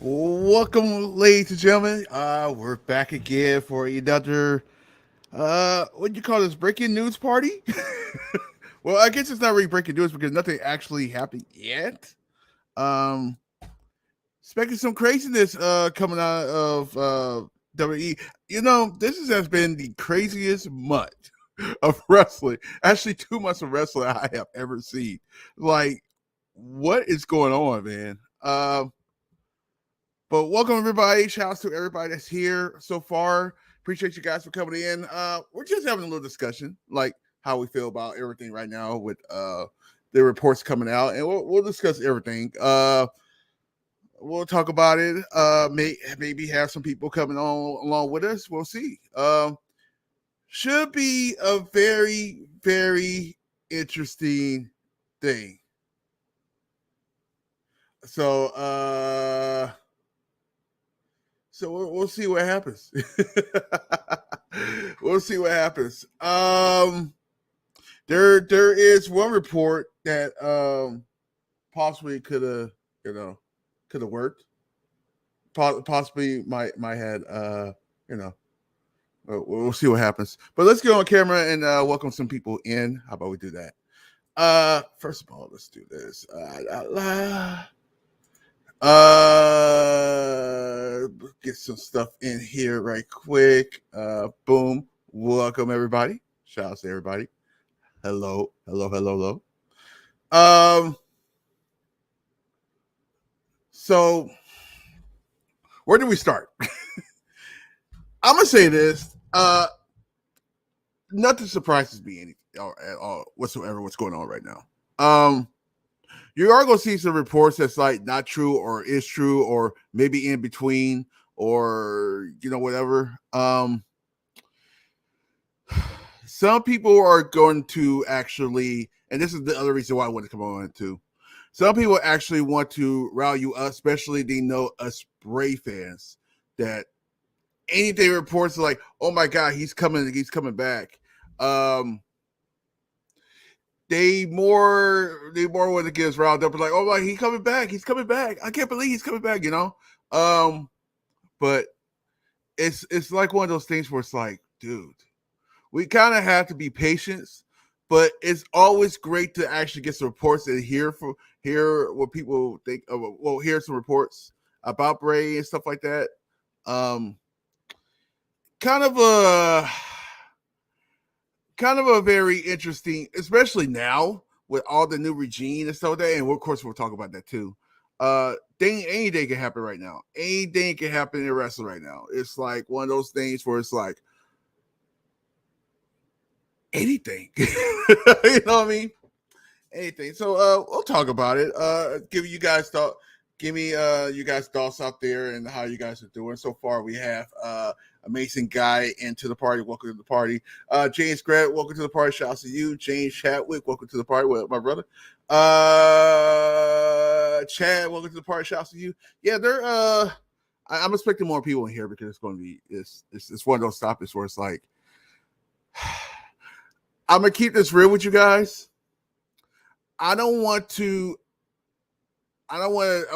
Welcome, ladies and gentlemen. We're back again for another what do you call this, breaking news party? Well, I guess it's not really breaking news because nothing actually happened yet. Um, expecting some craziness coming out of WWE. Has been the craziest month of wrestling. Actually, 2 months of wrestling I have ever seen. Like, what is going on, man? But welcome everybody. Shouts to everybody that's here so far. Appreciate you guys for coming in. We're just having a little discussion, like how we feel about everything right now with the reports coming out, and we'll discuss everything. We'll talk about it. Maybe have some people coming on along with us. We'll see. Should be a very, very interesting thing. So we'll see what happens. We'll see what happens. There is one report that possibly could have could have worked. Possibly might had you know we'll see what happens. But let's get on camera and welcome some people in. How about we do that? First of all, let's do this. Get some stuff in here right quick. Boom. Welcome everybody. Shout out to everybody. Hello. So where do we start? I'm gonna say this. Nothing surprises me any at all whatsoever. What's going on right now? You are going to see some reports that's like not true or is true or maybe in between or whatever. Some people are going to actually, and this is the other reason why I want to come on too. Some people actually want to rally you up, especially they know us Bray fans, that anything reports like, oh my God, he's coming back. They more want to get us riled up, like, oh my, he's coming back. I can't believe he's coming back. But it's like one of those things where it's like, dude, we kind of have to be patient. But it's always great to actually get some reports and hear what people think. Well, hear some reports about Bray and stuff like that. Kind of a very interesting, especially now with all the new regime and stuff like that. And of course, we'll talk about that too. Anything can happen right now. Anything can happen in wrestling right now. It's like one of those things where it's like anything. You know what I mean? Anything. So we'll talk about it. Give you guys thought. Give me you guys thoughts out there and how you guys are doing. So far, we have amazing guy into the party. Welcome to the party. James Grant, welcome to the party. Shout out to you. James Chadwick, welcome to the party. With my brother. Chad, welcome to the party. Shout out to you. Yeah, they're I'm expecting more people in here because it's going to be it's one of those topics where it's like I'm gonna keep this real with you guys. I don't want to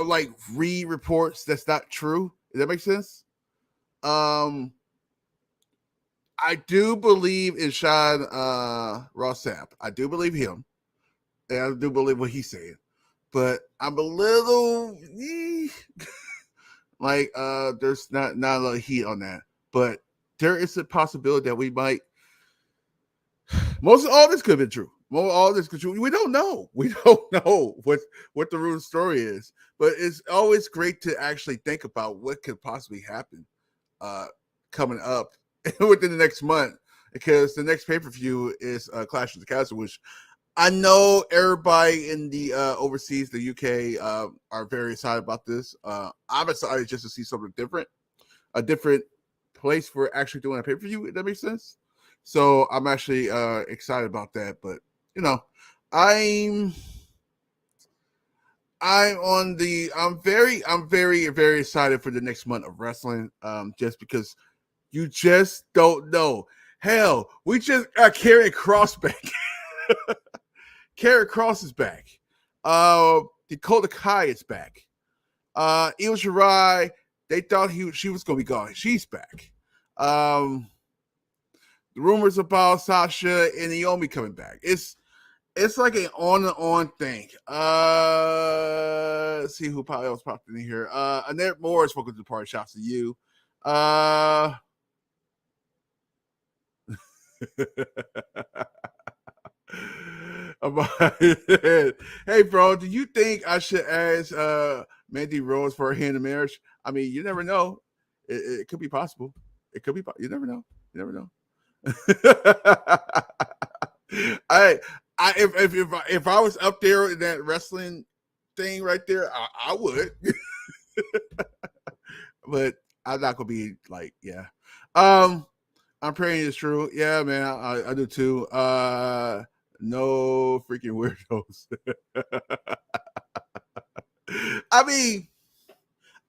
like read reports that's not true. Does that make sense? I do believe in Sean Ross Sapp. I do believe him. And I do believe what he's saying. But I'm a little like there's not a lot of heat on that. But there is a possibility that we might most of all this could be true. All this could be true. We don't know. We don't know what the real story is. But it's always great to actually think about what could possibly happen coming up within the next month, because the next pay-per-view is Clash of the Castle, which I know everybody in the overseas, the UK, are very excited about this. I'm excited just to see something different, a different place for actually doing a pay-per-view, if that makes sense. So I'm actually excited about that. But I'm very, very excited for the next month of wrestling. Just because you just don't know. Hell, we just got Karrion Kross back. Karrion Kross is back. Dakota Kai is back. Io Shirai, they thought she was gonna be gone. She's back. The rumors about Sasha and Naomi coming back. It's like an on and on thing. Let's see who probably else popped in here. Annette Moore spoke to the party. Shouts to you. Hey, bro, do you think I should ask Mandy Rose for her hand in marriage? I mean, you never know. It could be possible. It could be. You never know. You never know. If I was up there in that wrestling thing right there, I would. But I'm not gonna be like, yeah. I'm praying it's true. Yeah, man, I do too. No freaking weirdos. I mean,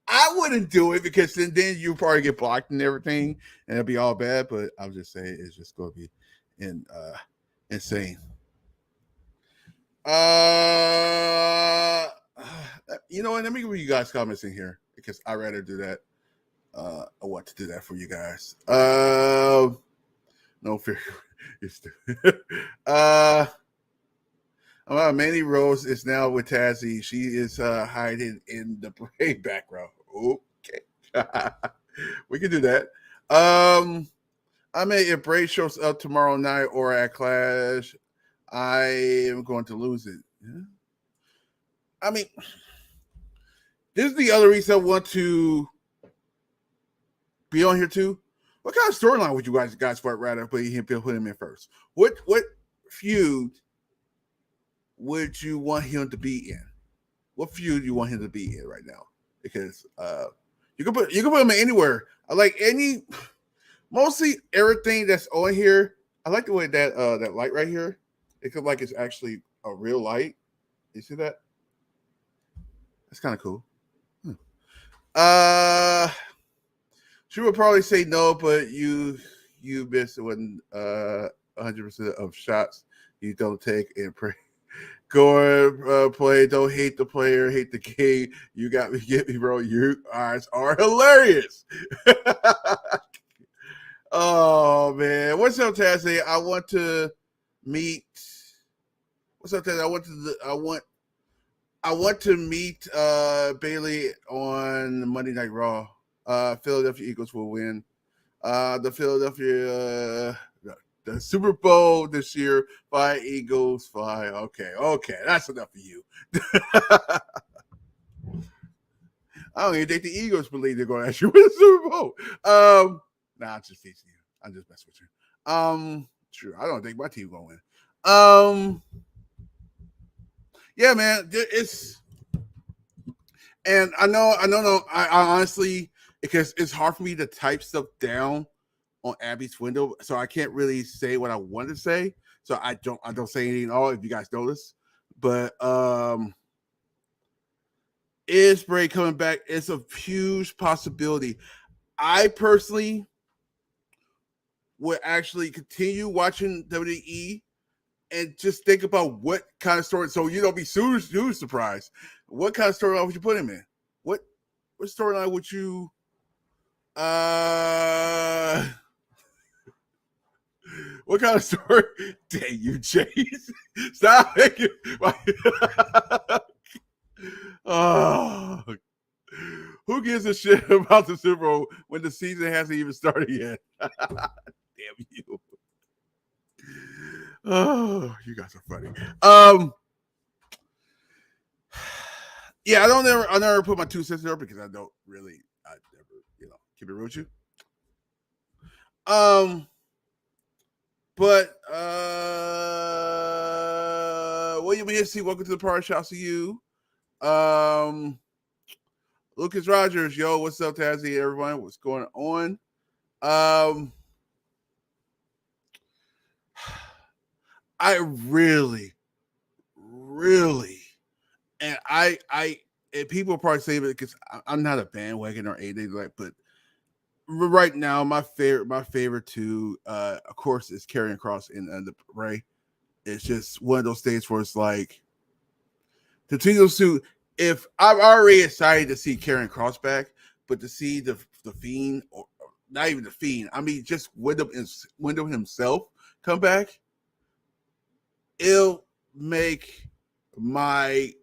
I wouldn't do it because then you probably get blocked and everything, and it'll be all bad. But I'll just say it's just going to be insane. You know what? Let me give you guys comments in here because I'd rather do that. I want to do that for you guys. No fear. Mandy Rose is now with Tazzy. She is hiding in the Bray background. Okay. We can do that. I mean, if Bray shows up tomorrow night or at Clash, I am going to lose it. Yeah. I mean, this is the other reason I want to be on here too. What kind of storyline would you guys rather put him in first? What feud would you want him to be in? What feud you want him to be in right now? Because you can put him anywhere. I like mostly everything that's on here. I like the way that light right here. It looks like it's actually a real light. You see that? That's kind of cool. She would probably say no, but you missed when 100% of shots you don't take and pray. Go play. Don't hate the player, hate the game. You got me, get me, bro. Your eyes are hilarious. Oh man, what's up, Tazzy? I want to meet. What's up, Tazzy? I want to meet Bailey on Monday Night Raw. Philadelphia Eagles will win. The Super Bowl this year. Fly Eagles, fly. Okay, that's enough for you. I don't even think the Eagles believe they're going to actually win the Super Bowl. Nah, I'm just teasing you. I'm just messing with you. Sure, I don't think my team going to win. Yeah, man, it's, and I honestly, because it's hard for me to type stuff down on Abby's window, so I can't really say what I want to say. So I don't say anything at all. If you guys notice, but is Bray coming back? It's a huge possibility. I personally would actually continue watching WWE and just think about what kind of story. So you don't be super surprised. What kind of storyline would you put him in? What storyline would you? What kind of story? Dang you, Chase! Stop making. Oh, who gives a shit about the Super Bowl when the season hasn't even started yet? Damn you! Oh, you guys are funny. Yeah, I never put my 2 cents there because I never, keep it real with you. But William Hissey, welcome to the party. Shouts to you. Lucas Rogers, yo, what's up, Tazzy? Everyone, what's going on? I really, and and people probably say it because I'm not a bandwagon or anything like, but right now my favorite two, of course, is Karrion Kross and the Bray. It's just one of those things where it's like between those two, if I'm already excited to see Karrion Kross back, but to see the fiend, or not even the fiend, I mean just Wyndham himself come back, it'll make my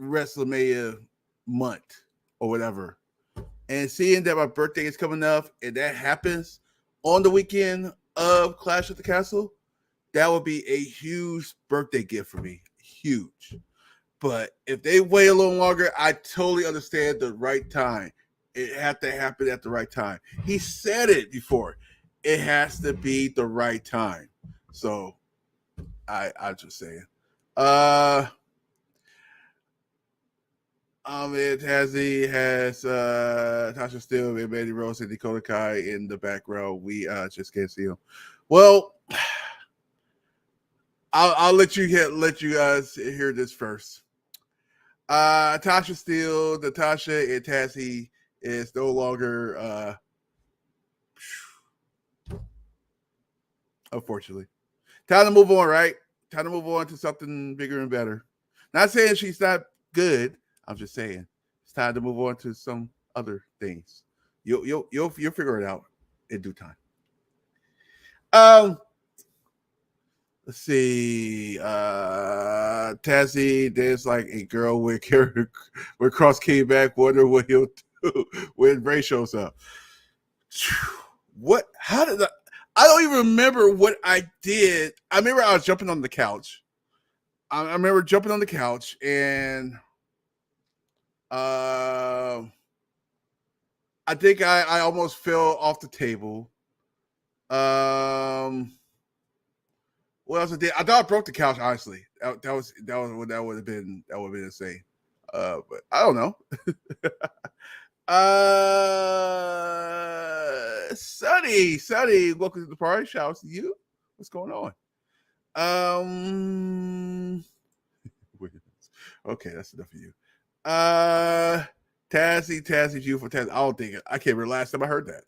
Wrestlemania month or whatever. And seeing that my birthday is coming up and that happens on the weekend of Clash at the Castle, that would be a huge birthday gift for me. Huge. But if they wait a little longer, I totally understand the right time. It had to happen at the right time. He said it before. It has to be the right time. So I'm just saying. B-TAZZY has Tasha Steele and Mandy Rose and Dakota Kai in the back row. We just can't see them. Well, I'll let you guys hear this first. Tasha Steele, Natasha, and Tazzy is no longer unfortunately. Time to move on, right? Time to move on to something bigger and better. Not saying she's not good. I'm just saying it's time to move on to some other things. You'll figure it out in due time. Let's see. Tazzy, there's like a girl with Kross came back. Wonder what he'll do when Bray shows up. What? How did I don't even remember what I did. I remember I was jumping on the couch. I remember jumping on the couch and I think I almost fell off the table. What else I did? I thought I broke the couch. Honestly, that would have been insane. But I don't know. Sunny, welcome to the party. Shout out to you. What's going on? Okay, that's enough of you. Tazzy, beautiful Tazzy. I don't think it. I can't remember last time I heard that.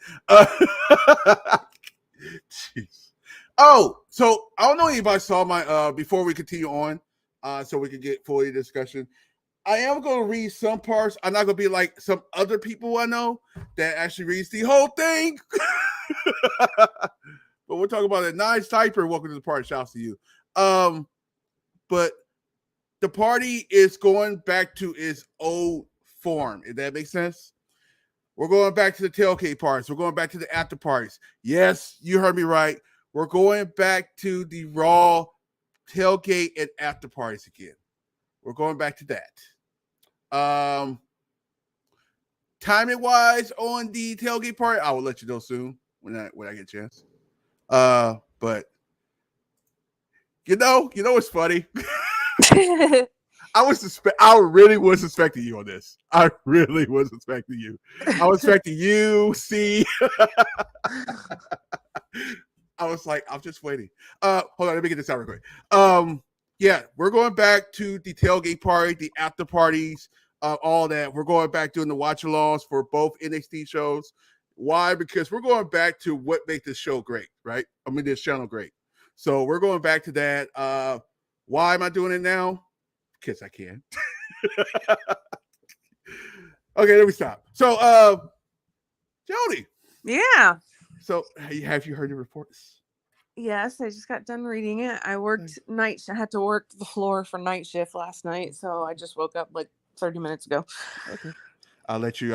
Jeez. Oh, so I don't know if anybody saw my before we continue on, so we can get fully discussion. I am going to read some parts. I'm not going to be like some other people I know that actually reads the whole thing. But we're talking about a nice typer. Welcome to the party. Shouts to you. But the party is going back to its old form. If that makes sense. We're going back to the tailgate parties. We're going back to the after parties. Yes, you heard me right. We're going back to the Raw tailgate and after parties again. We're going back to that. Timing wise on the tailgate party, I will let you know soon when I get a chance. But you know what's funny? I really was suspecting you on this. I really was suspecting you. I was expecting you, see. I was like, I'm just waiting. Hold on, let me get this out real quick. Yeah, we're going back to the tailgate party, the after parties, all that. We're going back doing the watch-alongs for both NXT shows. Why? Because we're going back to what makes this show great, right? I mean, this channel great. So we're going back to that. Why am I doing it now? Because I can. Okay, let me stop. So, Jody. Yeah. So, have you heard the reports? Yes, I just got done reading it. I worked nights. I had to work the floor for night shift last night, so I just woke up like 30 minutes ago. Okay. I'll let you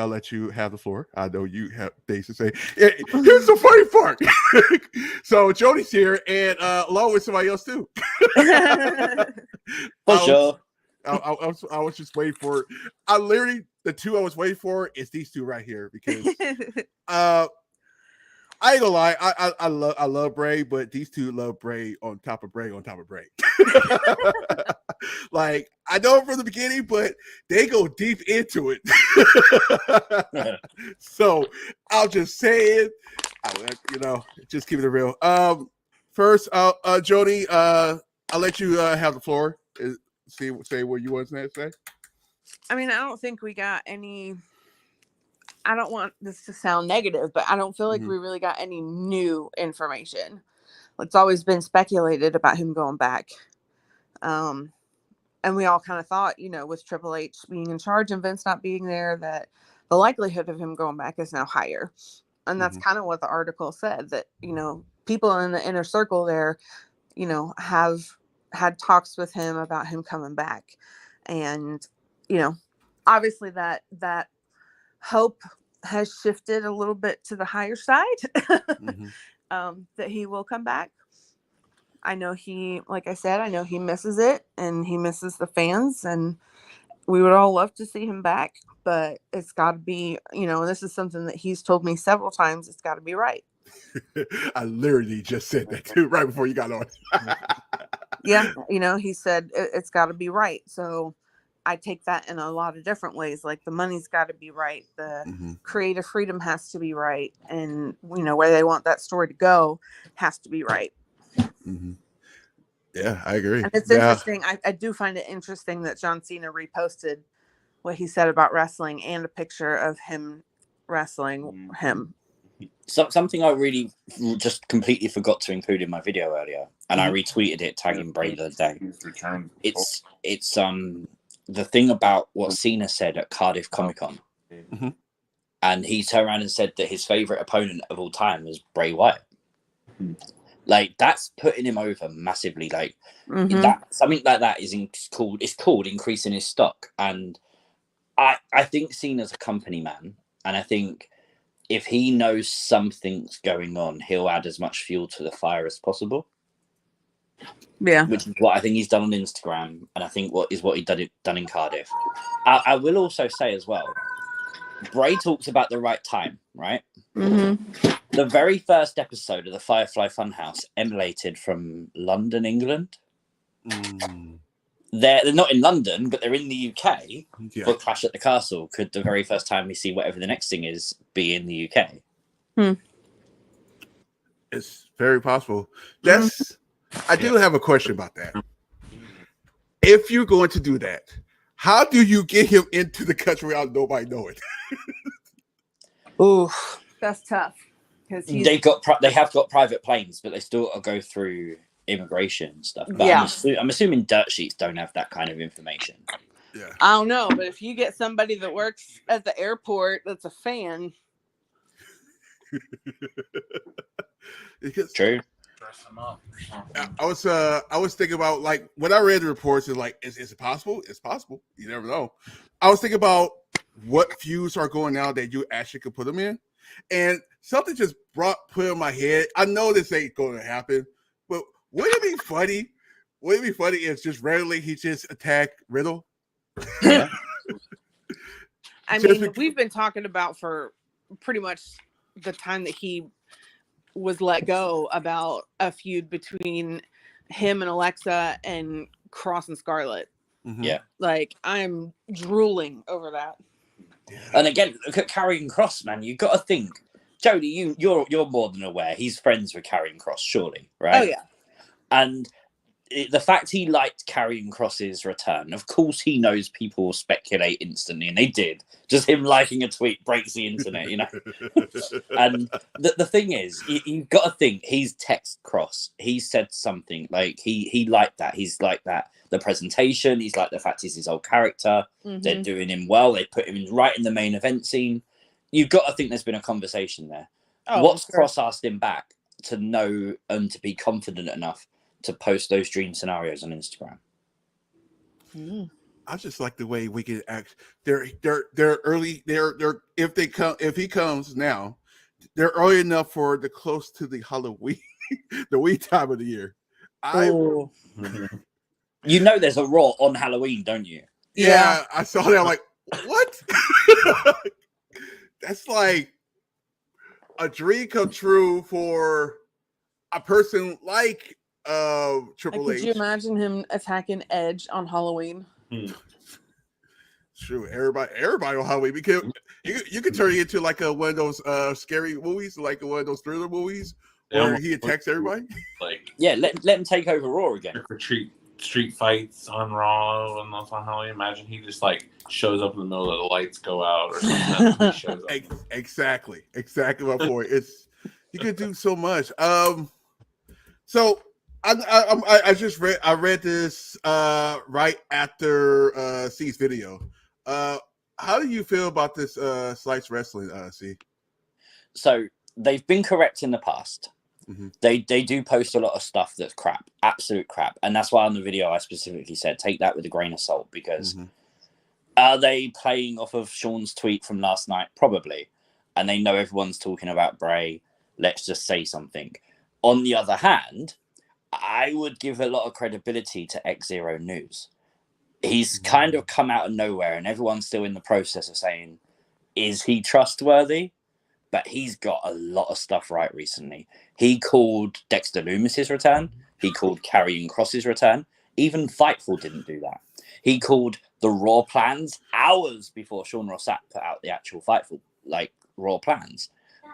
have the floor. I know you have things to say. Here's the funny part. So Jody's here, and along with somebody else too. I was just waiting for. I literally the two I was waiting for is these two right here because I ain't gonna lie, I love Bray, but these two love Bray on top of Bray on top of Bray. Like I know it from the beginning, but they go deep into it. So I'll just say it. Just keep it real. First, Jody, I'll let you have the floor. Say what you want to say. I mean, I don't think we got any. I don't want this to sound negative, but I don't feel like we really got any new information. It's always been speculated about him going back. and we all kind of thought, with Triple H being in charge and Vince not being there, that the likelihood of him going back is now higher. And that's kind of what the article said, that, people in the inner circle there, have had talks with him about him coming back. And, obviously that hope has shifted a little bit to the higher side, that he will come back. I know like I said, I know he misses it and he misses the fans, and we would all love to see him back, but it's got to be, this is something that he's told me several times. It's got to be right. I literally just said that too, right before you got on. Yeah. He said it's got to be right. So I take that in a lot of different ways. Like, the money's got to be right. The creative freedom has to be right. And, where they want that story to go has to be right. Yeah, I agree. And it's interesting. I do find it interesting that John Cena reposted what he said about wrestling and a picture of him wrestling him. So, something I really just completely forgot to include in my video earlier, and I retweeted it tagging Bray the other day. It's the thing about what Cena said at Cardiff Comic Con, and he turned around and said that his favorite opponent of all time was Bray Wyatt. Like, that's putting him over massively. Like, that something like that is called increasing his stock. And I think Cena's a company man, and I think if he knows something's going on, he'll add as much fuel to the fire as possible. Yeah, which is what I think he's done on Instagram, and I think what he done in Cardiff. I will also say as well, Bray talks about the right time, right? The very first episode of the Firefly Funhouse emanated from London, England. They're not in London, but they're in the UK for Clash at the Castle. Could the very first time we see whatever the next thing is be in the UK? It's very possible. I do have a question about that. If you're going to do that, how do you get him into the country without nobody knowing? Ooh, that's tough. Because they have got private planes, but they still go through immigration and stuff. But I'm assuming dirt sheets don't have that kind of information. Yeah, I don't know, but if you get somebody that works at the airport that's a fan, True. I was thinking about, like, when I read the reports, it's like, is it possible? It's possible. You never know. I was thinking about what feuds are going now that you actually could put them in, and something just put in my head. I know this ain't going to happen, but wouldn't it be funny? Wouldn't it be funny if just randomly he just attacked Riddle? Yeah. I mean, we've been talking about for pretty much the time that he was let go about a feud between him and Alexa and Kross and Scarlett. Yeah. Like, I'm drooling over that. And again, look at Karrion Kross, man. You got to think, Jody, you're more than aware he's friends with Karrion Kross, surely, right? Oh yeah. And the fact he liked Karrion Kross's return, of course he knows people will speculate instantly, and they did. Just him liking a tweet breaks the internet, you know? And the thing is, you've got to think, he's text Kross. He said something, like, he liked that. He's like that. The presentation, he's like the fact he's his old character. They're doing him well. They put him right in the main event scene. You've got to think there's been a conversation there. What's Kross asked him back to know and to be confident enough to post those dream scenarios on Instagram? I just like the way we can act. They're early. If he comes now, they're early enough for the close to the Halloween, the wee time of the year. You know, there's a Raw on Halloween, don't you? Yeah, I saw that. I'm like, what? That's like a dream come true for a person like Triple H. Could you imagine him attacking Edge on Halloween? True, everybody on Halloween, because you could turn it into like one of those scary movies, like one of those thriller movies where he attacks everybody. Like, yeah, let him take over Raw again. For street fights on Raw and that's on Halloween. Imagine he just like shows up in the middle of the lights go out or something. He shows up. Exactly my point. You could do so much. So I just read this right after C's video. How do you feel about this Slice Wrestling, C? So they've been correct in the past. Mm-hmm. They do post a lot of stuff that's crap, absolute crap, and that's why on the video I specifically said take that with a grain of salt, because are they playing off of Sean's tweet from last night? Probably, and they know everyone's talking about Bray. Let's just say something. On the other hand, I would give a lot of credibility to X0 News. He's kind of come out of nowhere, and everyone's still in the process of saying, is he trustworthy? But he's got a lot of stuff right recently. He called Dexter Lumis's return. He called Karrion Kross's return. Even Fightful didn't do that. He called the Raw plans hours before Sean Rossap put out the actual Fightful, Raw plans.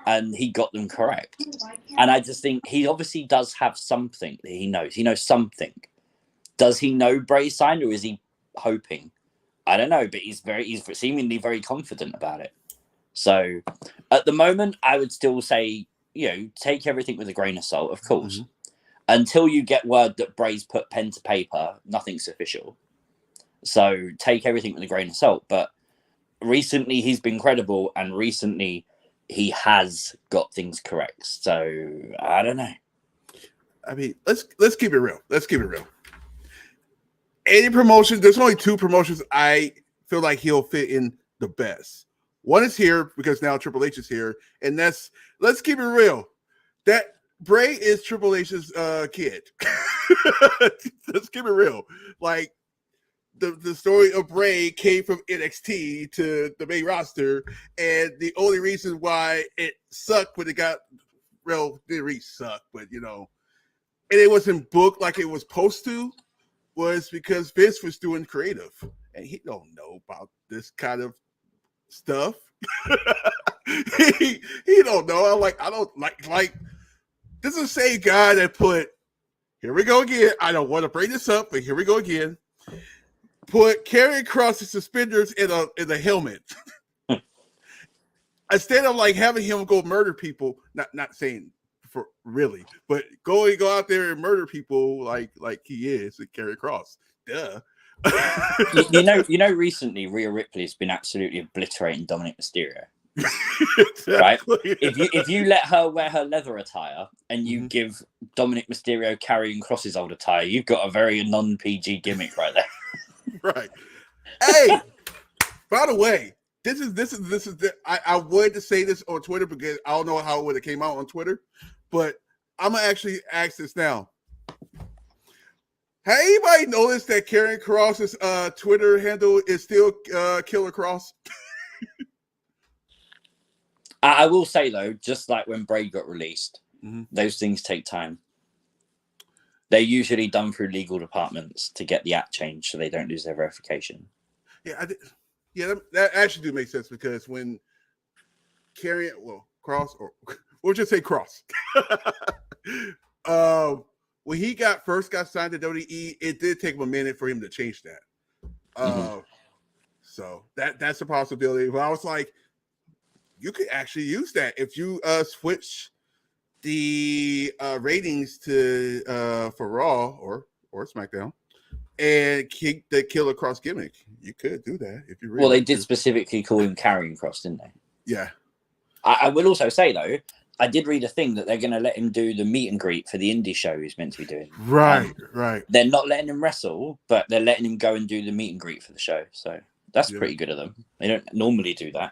And he got them correct. And I just think he obviously does have something that he knows. He knows something. Does he know Bray signed, or is he hoping? I don't know, but he's seemingly very confident about it. So at the moment, I would still say, take everything with a grain of salt, of course. Until you get word that Bray's put pen to paper, nothing's official. So take everything with a grain of salt. But recently he's been credible, and recently he has got things correct. So I don't know. I mean, let's keep it real. Let's keep it real. Any promotion, there's only two promotions I feel like he'll fit in the best. One is here because now Triple H is here, and let's keep it real. That Bray is Triple H's kid. Let's keep it real. Like the story of Bray came from NXT to the main roster, and the only reason why it sucked when it got didn't really suck, but and it wasn't booked like it was supposed to, was because Vince was doing creative, and he don't know about this kind of stuff. he don't know. I don't like this is the same guy that put, here we go again. I don't want to bring this up, but here we go again. Put Karrion Kross's suspenders in a helmet. Instead of having him go murder people, not saying for really, but go out there and murder people like he is with Karrion Kross. Duh. Recently Rhea Ripley has been absolutely obliterating Dominic Mysterio. Exactly. Right? If you let her wear her leather attire and you give Dominic Mysterio Karrion Kross's old attire, you've got a very non-PG gimmick right there. Right. Hey, by the way, this is I wanted to say this on Twitter because I don't know how it would have came out on Twitter, but I'm gonna actually ask this now. Has anybody noticed that Karrion Kross's Twitter handle is still Killer Kross? I will say though, just like when Bray got released, those things take time. They're usually done through legal departments to get the app changed so they don't lose their verification. Yeah, that actually do make sense, because when Kross, or we'll just say Kross, when he first got signed to WWE, it did take him a minute for him to change that. So that's a possibility. But I was like, you could actually use that if you switch the ratings to for Raw or SmackDown and keep the Killer Kross gimmick. You could do that if you really. Well, they did specifically call him Karrion Kross, didn't they? Yeah. I will also say though, I did read a thing that they're going to let him do the meet and greet for the indie show he's meant to be doing. Right. They're not letting him wrestle, but they're letting him go and do the meet and greet for the show. So that's pretty good of them. They don't normally do that.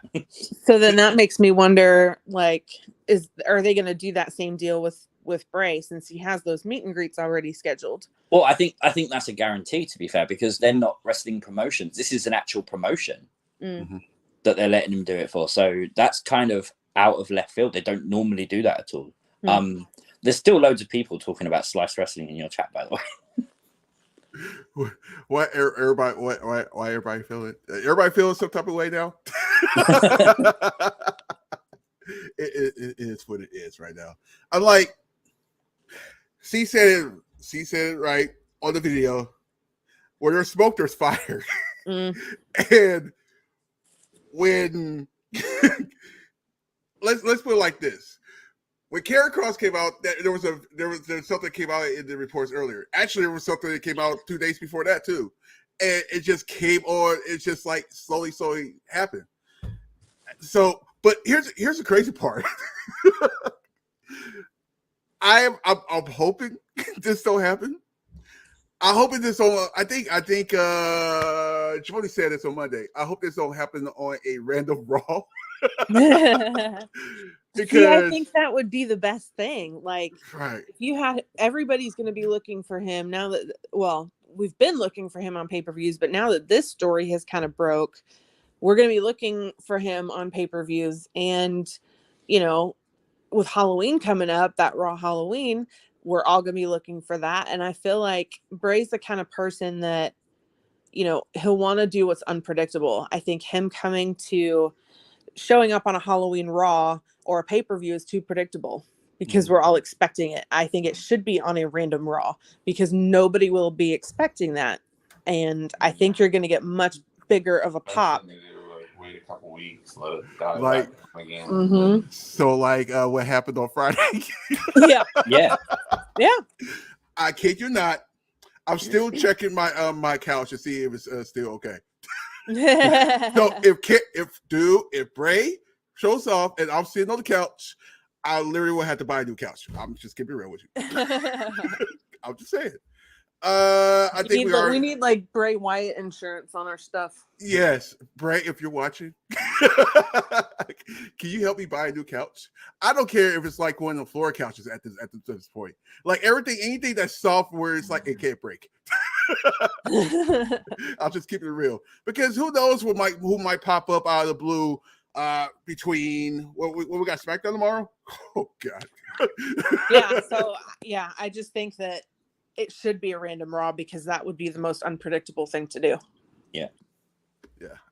So then that makes me wonder, are they going to do that same deal with Bray, since he has those meet and greets already scheduled? Well, I think that's a guarantee, to be fair, because they're not wrestling promotions. This is an actual promotion that they're letting him do it for. So that's kind of out of left field. They don't normally do that at all. There's still loads of people talking about Slice Wrestling in your chat, by the way. Why everybody feeling? Everybody feeling some type of way now? it is what it is right now. I'm like, she said it right on the video. Where there's smoke, there's fire. And when let's put it like this: when Karrion Kross came out, there was something that came out in the reports earlier. Actually, there was something that came out 2 days before that too, and it just came on. It's just like slowly happened. So, but here's the crazy part. I'm hoping this don't happen. I hope it just don't. I think Jody said this on Monday. I hope this don't happen on a random Raw. Because see, I think that would be the best thing. Like, right. if you had everybody's going to be looking for him now that, well, we've been looking for him on pay-per-views, but now that this story has kind of broke, we're going to be looking for him on pay-per-views. And, you know, with Halloween coming up, that Raw Halloween, we're all going to be looking for that. And I feel like Bray's the kind of person that, you know, he'll want to do what's unpredictable. I think him showing up on a Halloween Raw or a pay-per-view is too predictable because we're all expecting it. I think it should be on a random Raw because nobody will be expecting that. And I think you're going to get much bigger of a pop. Wait a couple weeks, let it die Like, back again. Mm-hmm. So, like, what happened on Friday? Yeah. I kid you not. I'm still checking my couch to see if it's still okay. So if Bray shows off and I'm sitting on the couch, I literally will have to buy a new couch. I'm just keeping it real with you. I'm just saying. I think we need like Bray Wyatt insurance on our stuff. Yes, Bray, if you're watching, can you help me buy a new couch? I don't care if it's like one of the floor couches at this point. Like anything that's soft where it's like it can't break. I'll just keep it real because who knows who might pop up out of the blue between what we got SmackDown tomorrow. Oh God. I just think that it should be a random Raw because that would be the most unpredictable thing to do. Yeah,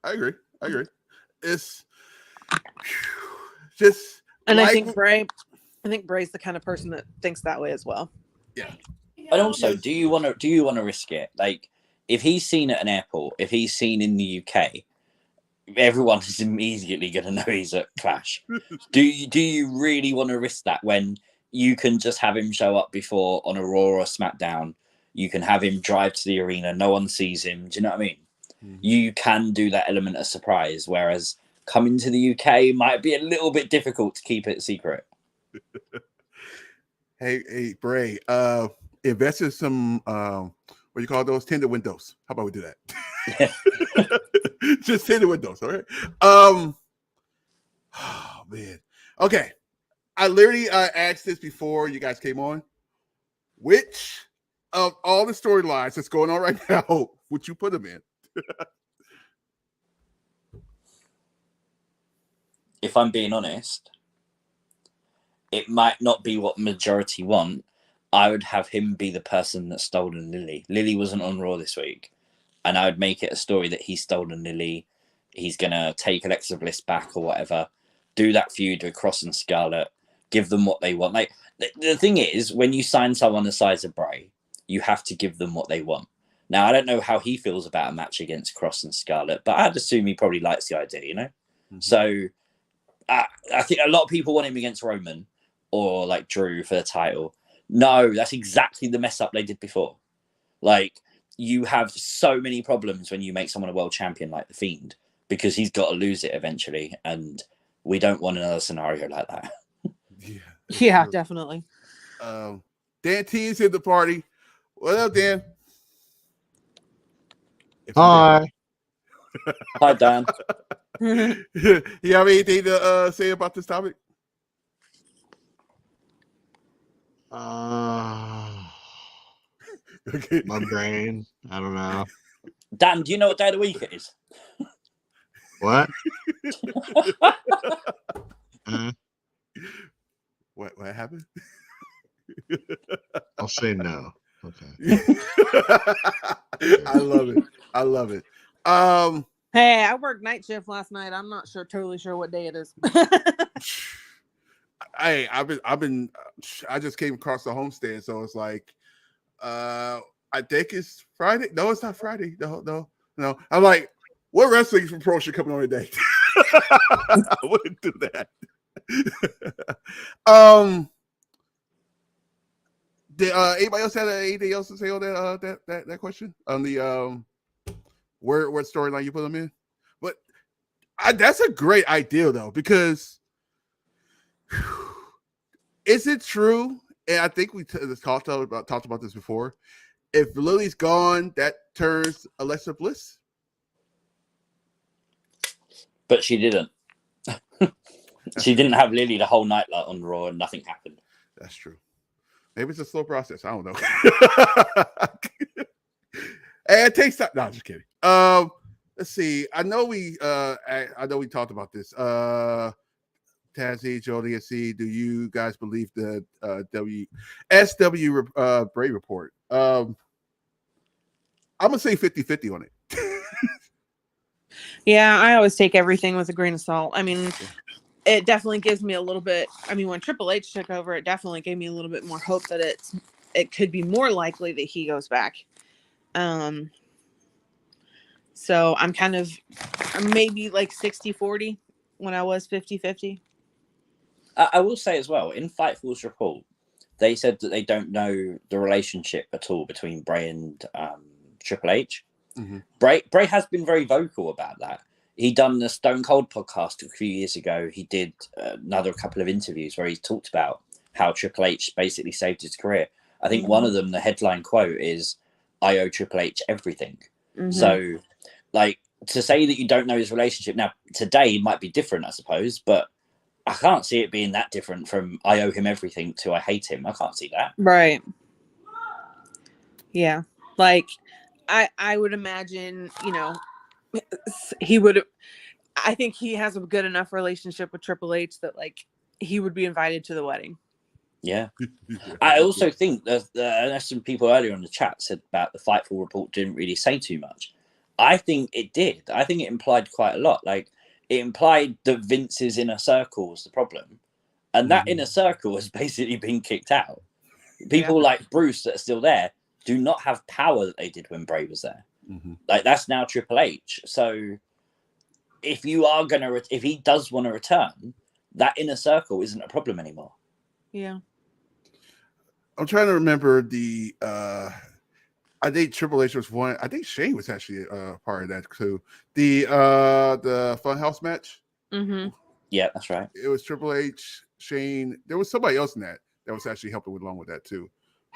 I agree. It's just, and like, I think Bray's the kind of person that thinks that way as well. Yeah. And also, do you want to risk it? Like, if he's seen at an airport, if he's seen in the UK, everyone is immediately going to know he's at Clash. Do you really want to risk that when you can just have him show up before on a Raw or a SmackDown? You can have him drive to the arena. No one sees him. Do you know what I mean? Mm-hmm. You can do that element of surprise, whereas coming to the UK might be a little bit difficult to keep it secret. Hey, Bray, invest in some, what do you call those? Tinted windows. How about we do that? Just tinted windows, all right? Oh, man. Okay. I literally asked this before you guys came on. Which of all the storylines that's going on right now would you put them in? If I'm being honest, it might not be what majority want. I would have him be the person that's stolen Lily. Lily wasn't on Raw this week. And I would make it a story that he's stolen Lily. He's going to take Alexa Bliss back or whatever. Do that feud with Kross and Scarlett. Give them what they want. Like the thing is, when you sign someone the size of Bray, you have to give them what they want. Now, I don't know how he feels about a match against Kross and Scarlett, but I'd assume he probably likes the idea, you know? Mm-hmm. So I think a lot of people want him against Roman or like Drew for the title. No, that's exactly the mess up they did before. Like, you have so many problems when you make someone a world champion like the Fiend because he's got to lose it eventually. And we don't want another scenario like that. Yeah, true. Definitely. Dan T is in the party. What up, Dan? Hi. Hi, Dan. You have anything to say about this topic? Okay. My brain. I don't know. Dan, do you know what day of the week it is? What? What happened? I'll say no. Okay. I love it. Hey, I worked night shift last night. I'm not totally sure what day it is. I just came across the homestand, so it's like I think it's Friday. No, it's not Friday. No. I'm like, what wrestling promotion coming on today? I wouldn't do that. Did anybody else have anything else to say on that question on the what storyline you put them in? But that's a great idea though, because is it true? And I think we talked about this before. If Lily's gone, that turns Alexa Bliss. But she didn't. She didn't have Lily the whole night on Raw, and nothing happened. That's true. Maybe it's a slow process. I don't know. And it takes time. No, I'm just kidding. Let's see. I know we talked about this. Tazzy, Jody, and C, do you guys believe the SW Bray report? I'm gonna say 50-50 on it. Yeah, I always take everything with a grain of salt. I mean, it definitely gives me a little bit. I mean, when Triple H took over, it definitely gave me a little bit more hope that it could be more likely that he goes back. So I'm maybe like 60-40 when I was 50-50. I will say as well, in Fightful's report, they said that they don't know the relationship at all between Bray and Triple H. Mm-hmm. Bray has been very vocal about that. He done the Stone Cold podcast a few years ago. He did another couple of interviews where he talked about how Triple H basically saved his career. I think one of them, the headline quote is, "I owe Triple H everything." Mm-hmm. So, like, to say that you don't know his relationship now, today might be different, I suppose, but I can't see it being that different from "I owe him everything" to "I hate him." I can't see that. Right. Yeah. Like, I would imagine, he would. I think he has a good enough relationship with Triple H that, like, he would be invited to the wedding. Yeah. I also think that some people earlier on the chat said about the Fightful report didn't really say too much. I think it did. I think it implied quite a lot. Like, it implied that Vince's inner circle was the problem. And that inner circle has basically been kicked out. People like Bruce that are still there do not have power that they did when Bray was there. Mm-hmm. Like, that's now Triple H. So if you are going to, if he does want to return, that inner circle isn't a problem anymore. Yeah. I'm trying to remember I think Triple H was one. I think Shane was actually part of that too. The Funhouse match. Mm-hmm. Yeah, that's right. It was Triple H, Shane. There was somebody else in that was actually helping along with that too.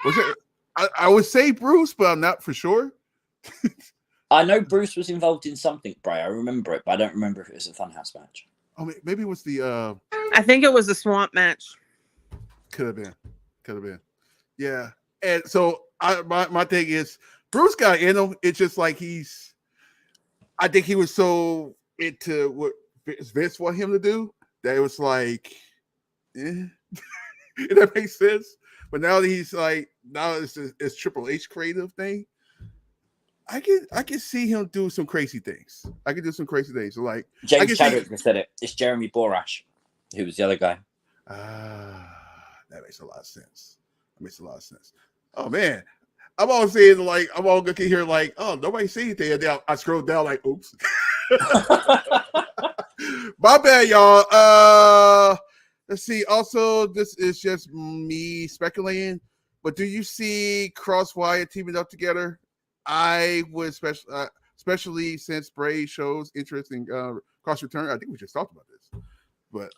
Was it? I would say Bruce, but I'm not for sure. I know Bruce was involved in something, Bray. I remember it, but I don't remember if it was a Funhouse match. Oh, maybe it was the. I think it was the Swamp match. Could have been. Yeah, and so my thing is Bruce got in him. It's just like I think he was so into what Vince wanted him to do that it was like, if that makes sense. But now that he's like, now it's Triple H creative thing. I can see him do some crazy things. I can do some crazy things. So like James Chadwick said it. It's Jeremy Borash, who was the other guy. That makes a lot of sense. Oh man, I'm all saying like I'm all looking here like, oh, nobody see anything. And then I scroll down like, oops. My bad, y'all. Let's see. Also, this is just me speculating, but do you see Kross Wyatt teaming up together? I would especially since Bray shows interest in Kross return. I think we just talked about this, but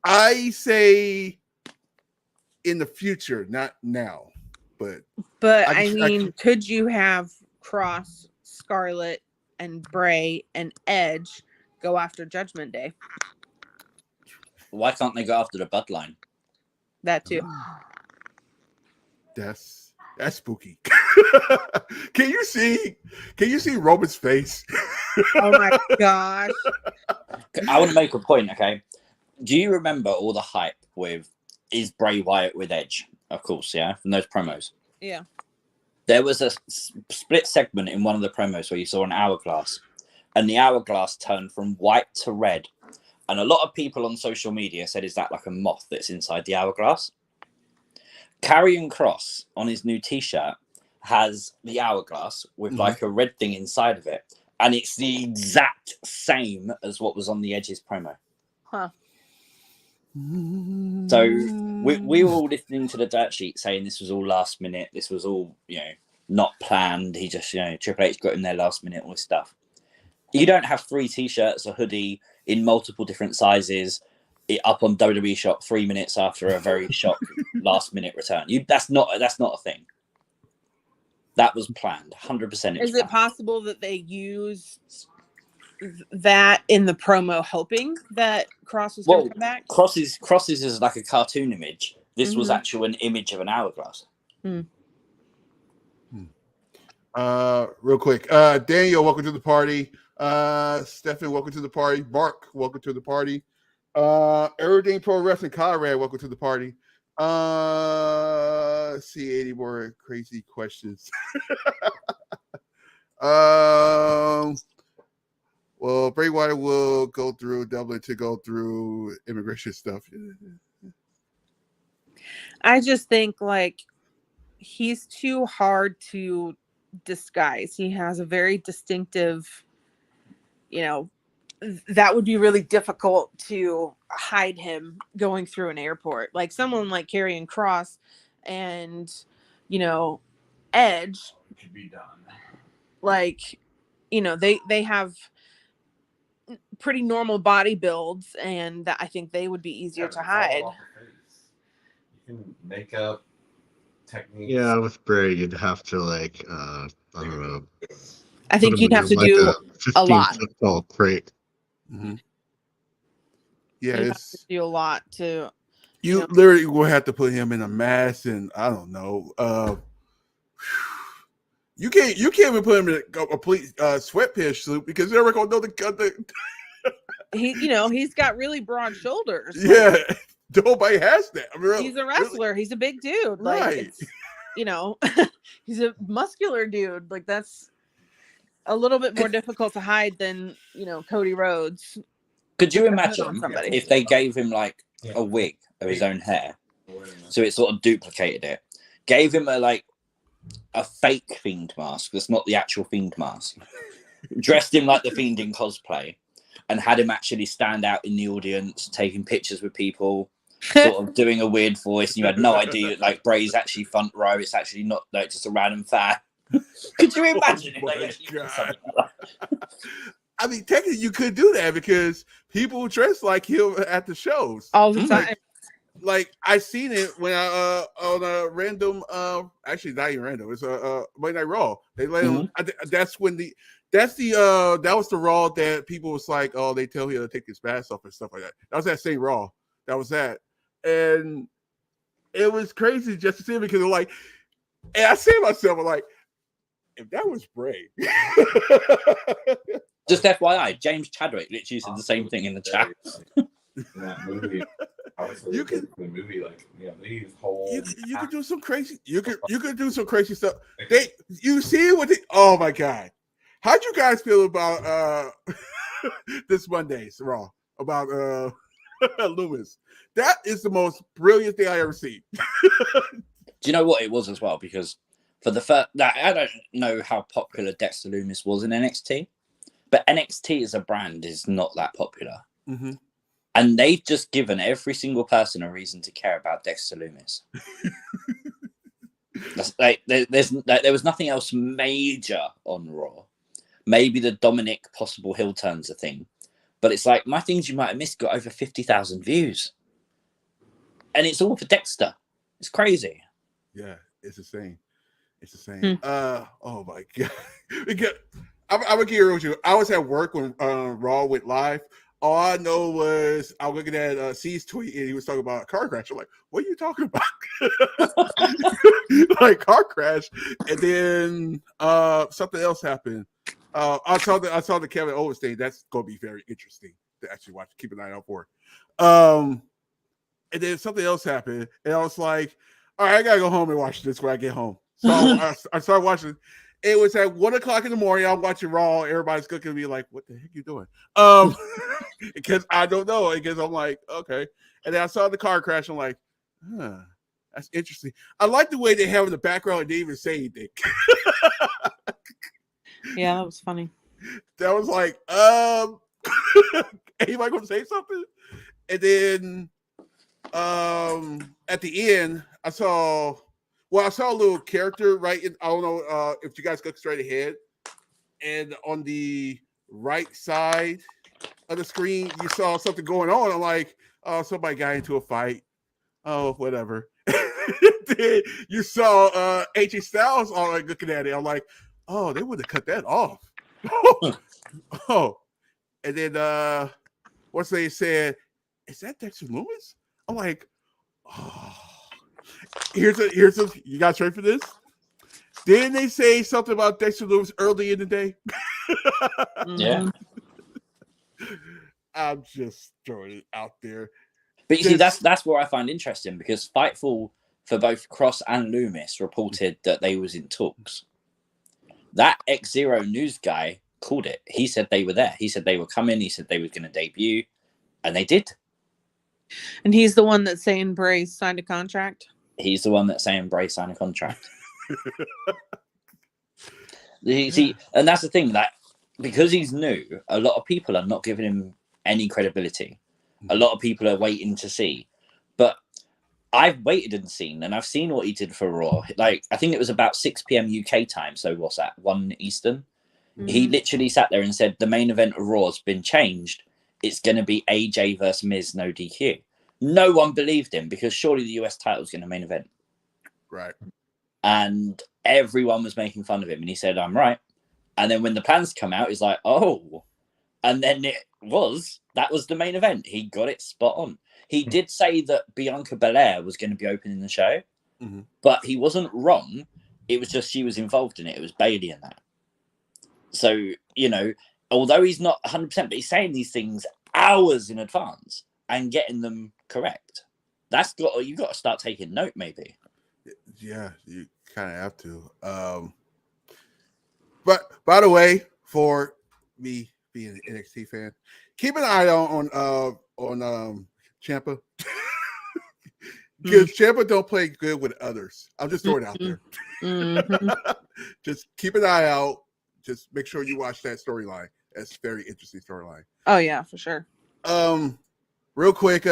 I say in the future, not now. But I mean, could you have Kross, Scarlett, and Bray and Edge go after Judgment Day? Why can't they go after the Bloodline? That too. That's spooky. Can you see Roman's face? Oh my gosh. I want to make a point, okay? Do you remember all the hype with is Bray Wyatt with Edge? Of course, yeah, from those promos. Yeah. There was a split segment in one of the promos where you saw an hourglass, and the hourglass turned from white to red. And a lot of people on social media said, is that like a moth that's inside the hourglass? Karrion Kross on his new t-shirt has the hourglass with like a red thing inside of it. And it's the exact same as what was on the Edge's promo. Huh. So we were all listening to the dirt sheet saying this was all last minute. This was all, not planned. He just, Triple H got in there last minute, all this stuff. You don't have 3 t-shirts, a hoodie in multiple different sizes up on WWE Shop 3 minutes after a very shock last minute return. That's not a thing. That was planned. 100%. Is it possible that they used that in the promo, hoping that Kross was going to come back? Crosses is like a cartoon image. This was actually an image of an hourglass. Real quick, Daniel, welcome to the party. Stephen, welcome to the party. Mark, welcome to the party. Everything Pro Wrestling Conrad, welcome to the party. See 80 more crazy questions. Well, Bray Wyatt will go through Dublin to go through immigration stuff. I just think like he's too hard to disguise. He has a very distinctive, that would be really difficult to hide him going through an airport. Like someone like Karrion Kross and, Edge Could be done. Like, they have pretty normal body builds, and I think they would be easier to hide. You can make up techniques. Yeah, with Bray, you'd have to I don't know. I think you'd have to do a lot. Tall crate. Mm-hmm. Yeah, you'd have to do a lot to. You literally will have to put him in a mask, and I don't know. You can't even put him in a complete sweatpants suit because they're never gonna know the. He's got really broad shoulders. Yeah, nobody has that. I mean, he's a wrestler. Really? He's a big dude. Like, right. He's a muscular dude. Like that's a little bit more difficult to hide than Cody Rhodes. Could you imagine if they gave him like a wig of his own hair, so it sort of duplicated it, gave him a fake Fiend mask that's not the actual Fiend mask, dressed him like the Fiend in cosplay, and had him actually stand out in the audience, taking pictures with people, sort of doing a weird voice, and you had no idea, like, Bray's actually front row, it's actually not like just a random fan. Could you imagine if they actually did something like that? I mean, technically, you could do that because people dress like him at the shows all the time. Like I seen it when I on a random actually not even random, it's a Monday Night Raw. They let him. That was the Raw that people was like, oh, they tell him to take his mask off and stuff like that. That was that same Raw. That was that, and it was crazy just to see it because like, and I say to myself, I'm like, if that was Bray. Just FYI, James Chadwick literally said the same thing in the chat. That movie. You could the movie these whole. You could do some crazy. You could do some crazy stuff. You see what? Oh my god! How'd you guys feel about this Monday's Raw about Lumis? That is the most brilliant thing I ever seen. Do you know what it was as well? Because for the first, I don't know how popular Dexter Lumis was in NXT, but NXT as a brand is not that popular. Mm-hmm. And they've just given every single person a reason to care about Dexter Lumis. There was nothing else major on Raw. Maybe the Dominic possible heel turns a thing. But it's like, my things you might have missed got over 50,000 views. And it's all for Dexter. It's crazy. Yeah, it's insane. It's insane. Oh my god. I'm gonna get real with you. I was at work when Raw went live. All I know was I was looking at C's tweet and he was talking about a car crash. I'm like, what are you talking about? Like car crash. And then something else happened. I saw the Kevin Owens thing. That's gonna be very interesting to actually watch. Keep an eye out for. And then something else happened, and I was like, all right, I gotta go home and watch this when I get home. So I started watching. It was at 1:00 in the morning. I'm watching Raw. Everybody's looking at me like, "What the heck you doing?" Because I don't know. Because I'm like, okay. And then I saw the car crash. I'm like, that's interesting. I like the way they have in the background and they even say anything. Yeah, that was funny. That was like, Anybody gonna say something? And then at the end, I saw a little character right in, I don't know if you guys look straight ahead, and on the right side of the screen, you saw something going on. I'm like, oh, somebody got into a fight. Oh, whatever. Then you saw AJ Styles all like looking at it. I'm like, oh, they would have cut that off. Oh, and then once they said, is that Dexter Lumis? I'm like, oh, here's a you guys ready for this? Didn't they say something about Dexter Lumis early in the day? Yeah. I'm just throwing it out there. But you see, that's what I find interesting, because Fightful for both Kross and Lumis reported that they was in talks. That X0 news guy called it. He said they were there. He said they were coming. He said they were going to debut, and they did. And he's the one that's saying Bray signed a contract. He's the one that's saying Bray signed a contract. You see, and that's the thing, that because he's new, a lot of people are not giving him any credibility. A lot of people are waiting to see. But I've waited and seen, and I've seen what he did for Raw. Like, I think it was about 6 p.m. UK time, so what's that, 1 Eastern? Mm-hmm. He literally sat there and said, the main event of Raw has been changed. It's going to be AJ versus Miz, no DQ. No one believed him, because surely the US title was going to main event. Right. And everyone was making fun of him, and he said, I'm right. And then when the plans come out, he's like, oh. And then that was the main event. He got it spot on. He did say that Bianca Belair was going to be opening the show, but he wasn't wrong. It was just she was involved in it. It was Bayley and that. So, although he's not 100%, but he's saying these things hours in advance and getting them correct. You've got to start taking note, maybe. Yeah, you kind of have to. But by the way, for me being an NXT fan, keep an eye on Ciampa, because Ciampa don't play good with others. I'm just throwing it out there. Just keep an eye out. Just make sure you watch that storyline. That's a very interesting storyline. Oh yeah, for sure. Real quick,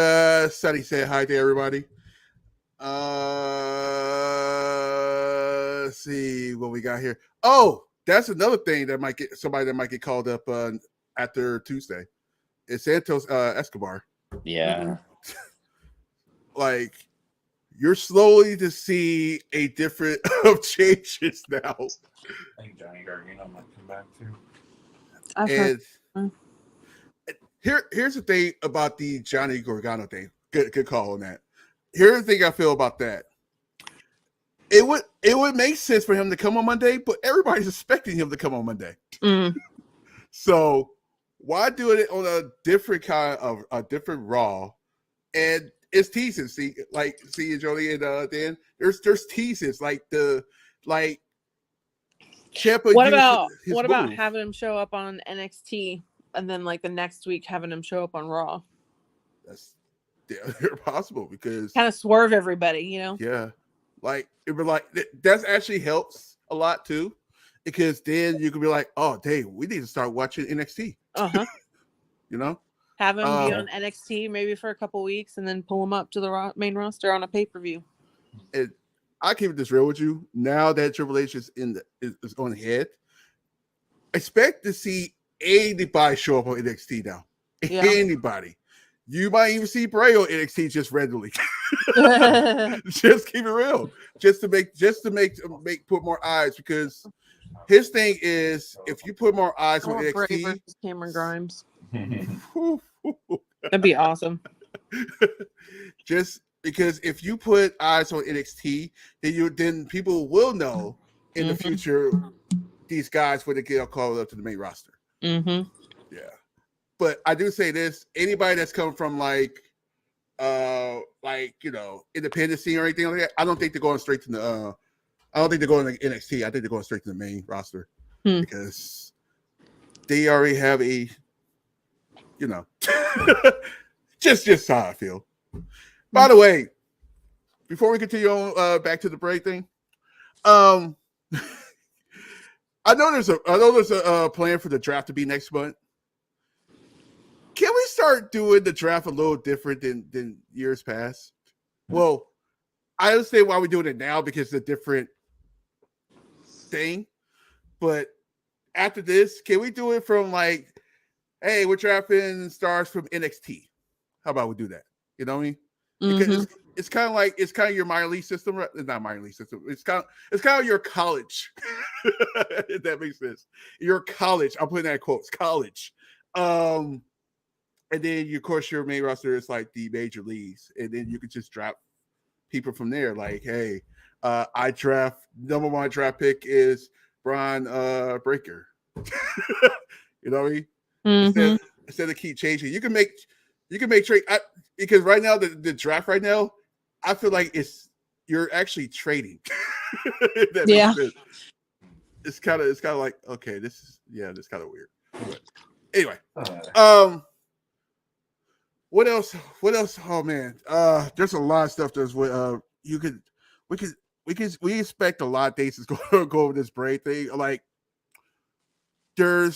Sunny said hi to everybody. Let's see what we got here. Oh, that's another thing that might get called up after Tuesday. It's Santos Escobar. Yeah. Like, you're slowly to see a different of changes now. I think Johnny Gargano might come back too. And here's the thing about the Johnny Gargano thing. Good call on that. Here's the thing I feel about that. It would make sense for him to come on Monday, but everybody's expecting him to come on Monday. So why do it on a different kind of a different Raw? And it's teases. See Jody and Dan. There's teases like Ciampa. What about having him show up on NXT and then like the next week having him show up on Raw? That's possible, because kind of swerve everybody, Yeah, like it would that actually helps a lot too, because then you could be like, oh, Dave, we need to start watching NXT. Have him be on NXT maybe for a couple weeks and then pull him up to the main roster on a pay-per-view. And I keep this real with you. Now that Triple H is is on head, expect to see anybody show up on NXT now. Yeah. Anybody. You might even see Bray on NXT just randomly. Just keep it real. Just to put more eyes, because his thing is, if you put more eyes on NXT, Bray versus Cameron Grimes. That'd be awesome. Just because if you put eyes on NXT, then people will know in the future these guys when they get called up to the main roster. Yeah. But I do say this: anybody that's coming from independent scene or anything like that, I don't think they're going straight to the. I don't think they're going to NXT. I think they're going straight to the main roster because they already have a. Just how I feel. By the way, before we continue on back to the Bray thing, I know there's a plan for the draft to be next month. Can we start doing the draft a little different than years past? Well, I understand why we're doing it now because it's a different thing. But after this, can we do it from like, hey, we're drafting stars from NXT? How about we do that? You know what I mean? Because it's kind of like your minor league system, right? It's not minor league system. It's kind of your college. If that makes sense. Your college. I'm putting that in quotes. College. And then of course your main roster is like the major leagues, and then you could just draft people from there. Like, hey, I draft number 1 draft pick is Braun Breaker. You know what I mean? Instead of keep changing, you can make trade because right now the draft right now, I feel like you're actually trading. That makes sense. It's kind of like, okay, this is kind of weird. But anyway, what else? Oh man, there's a lot of stuff. We expect a lot of days to go over this Bray thing. Like, where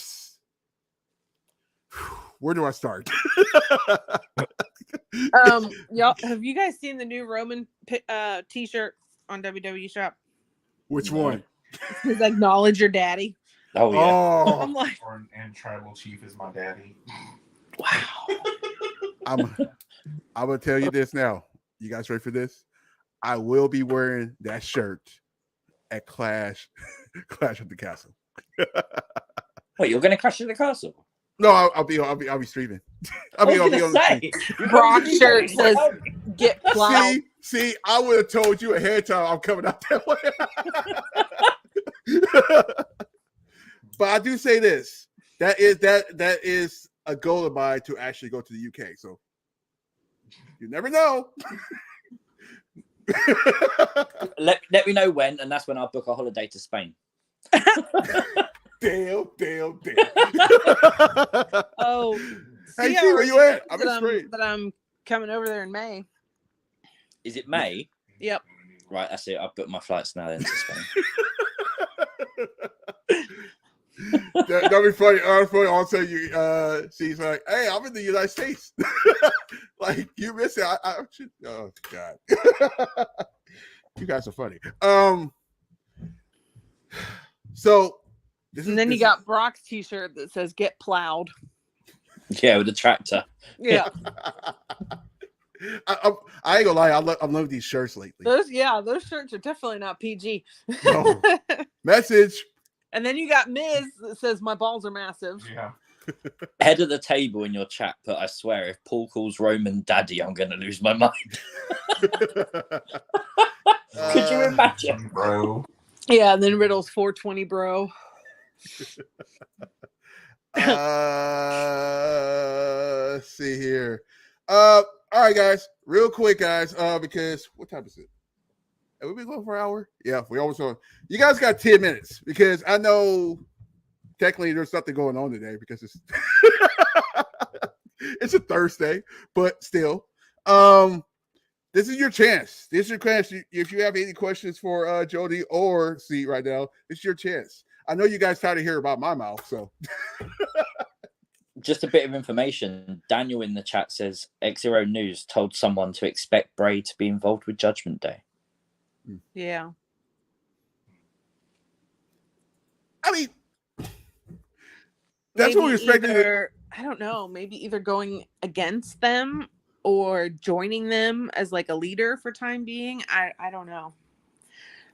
do I start? Y'all, have you guys seen the new Roman t-shirt on WWE Shop? Which one? It says "Acknowledge your daddy." Oh yeah. Oh, I'm like, and Tribal Chief is my daddy. wow. I'm gonna tell you this now. You guys ready for this? I will be wearing that shirt at Clash at the Castle. What, you're gonna crash at the castle? No, I'll be streaming. I'll be on the stream. Brock's shirt says "Get plowed." See, I would have told you ahead of time I'm coming out that way. But I do say this: that is a goal of mine to actually go to the UK. So you never know. let me know when, and that's when I'll book a holiday to Spain. Damn. Oh, hey, see where you at? I'm in Spain. But I'm coming over there in May. Is it May? Yep. Right, that's it. I've booked my flights now then to Spain. That'd be funny. I'll tell you. She's like, "Hey, I'm in the United States." Like, you miss it. I should. Oh God, you guys are funny. So, you got Brock's t-shirt that says "Get plowed." Yeah, with the tractor. Yeah. I ain't gonna lie. I love these shirts lately. Those shirts are definitely not PG. No. Message. And then you got Miz that says "My balls are massive." Yeah. Head of the table in your chat, but I swear, if Paul calls Roman daddy, I'm gonna lose my mind. Could you imagine, bro? Yeah, and then Riddle's 420, bro. Let's see here. All right, guys, real quick, guys, because what time is it? Have we been going for an hour? Yeah, we almost on. You guys got 10 minutes because I know technically there's nothing going on today because it's it's a Thursday, but still, this is your chance. This is your chance. If you have any questions for Jody or C right now, it's your chance. I know you guys tired of hearing about my mouth, so. Just a bit of information. Daniel in the chat says X0 News told someone to expect Bray to be involved with Judgment Day. Yeah. I mean, that's what we expected. I don't know. Maybe either going against them or joining them as like a leader for time being. I don't know.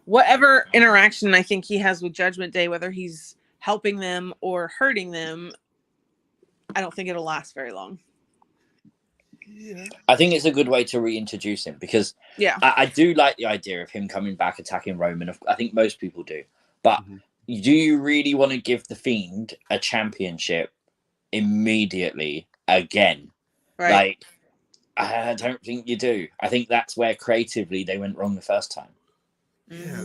Whatever interaction I think he has with Judgment Day, whether he's helping them or hurting them, I don't think it'll last very long. Yeah. I think it's a good way to reintroduce him because I do like the idea of him coming back, attacking Roman. I think most people do. But do you really want to give the Fiend a championship immediately again? Right. Like, I don't think you do. I think that's where creatively they went wrong the first time. Yeah,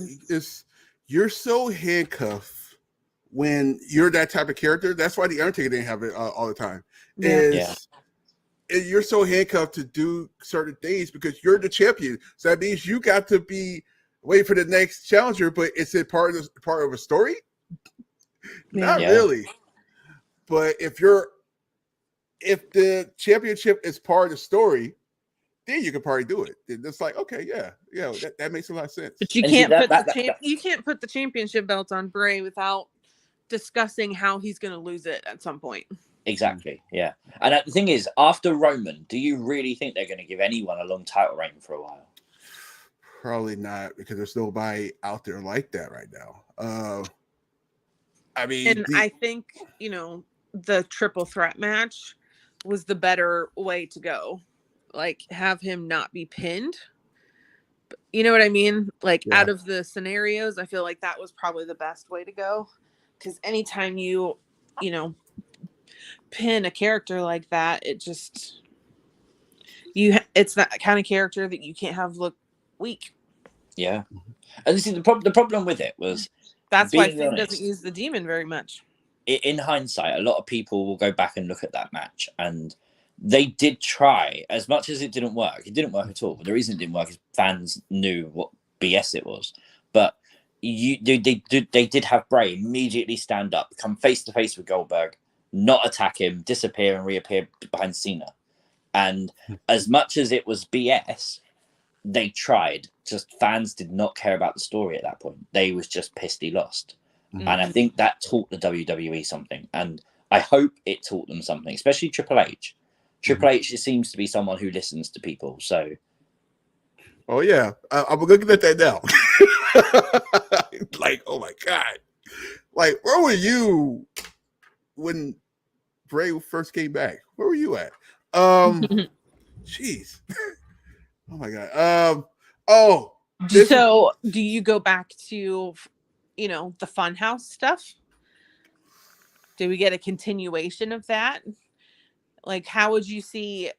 you're so handcuffed when you're that type of character. That's why the Undertaker didn't have it all the time. You're so handcuffed to do certain things because you're the champion. So that means you got to be waiting for the next challenger. But is it part of a story? Not really. But if you're if the championship is part of the story, then you can probably do it. It's like, okay, yeah, that makes a lot of sense. But you can't put the championship belt on Bray without discussing how he's going to lose it at some point. Exactly, yeah. And the thing is, after Roman, do you really think they're going to give anyone a long title reign for a while? Probably not, because there's nobody out there like that right now. I mean, and I think, the triple threat match was the better way to go. Like, have him not be pinned. You know what I mean? Like, out of the scenarios, I feel like that was probably the best way to go. Because anytime you pin a character like that, it's that kind of character that you can't have look weak. Yeah. And this is the problem with it was, that's why Finn doesn't use the demon very much. In hindsight, a lot of people will go back and look at that match, and they did try as much as it didn't work. It didn't work at all. The reason it didn't work is fans knew what BS it was. But they did have Bray immediately stand up, come face to face with Goldberg, not attack him, disappear and reappear behind Cena. And as much as it was BS, they tried. Just fans did not care about the story at that point. They was just pissed he lost. Mm-hmm. And I think that taught the WWE something. And I hope it taught them something, especially Triple H. Triple H seems to be someone who listens to people. So, oh yeah, I'm looking at that now. Like, oh my god, like where were you when Bray first came back? Where were you at? Jeez. Oh my god. So do you go back to, the Funhouse stuff? Do we get a continuation of that? Like, how would you see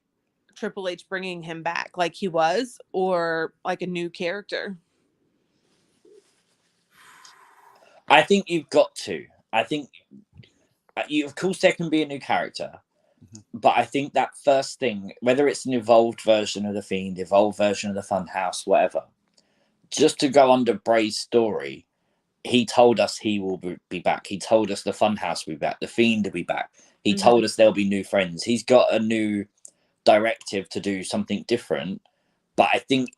Triple H bringing him back, like he was, or like a new character? I think you've got to. I think, of course, there can be a new character, but I think that first thing, whether it's an evolved version of the Fiend, evolved version of the Funhouse, whatever, just to go under Bray's story, he told us he will be back. He told us the Funhouse will be back. The Fiend will be back. He told us there'll be new friends. He's got a new directive to do something different. But I think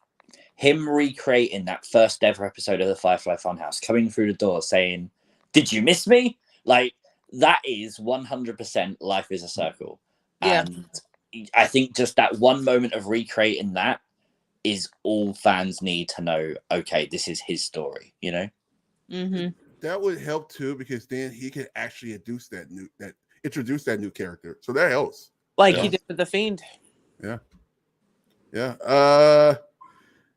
him recreating that first ever episode of the Firefly Funhouse, coming through the door saying, "Did you miss me?" Like, that is 100% Life is a Circle. Yeah. And I think just that one moment of recreating that is all fans need to know, okay, this is his story, Mm-hmm. That would help too, because then he could actually introduce that new character. So that helps. Like he did with the Fiend. Yeah. Yeah.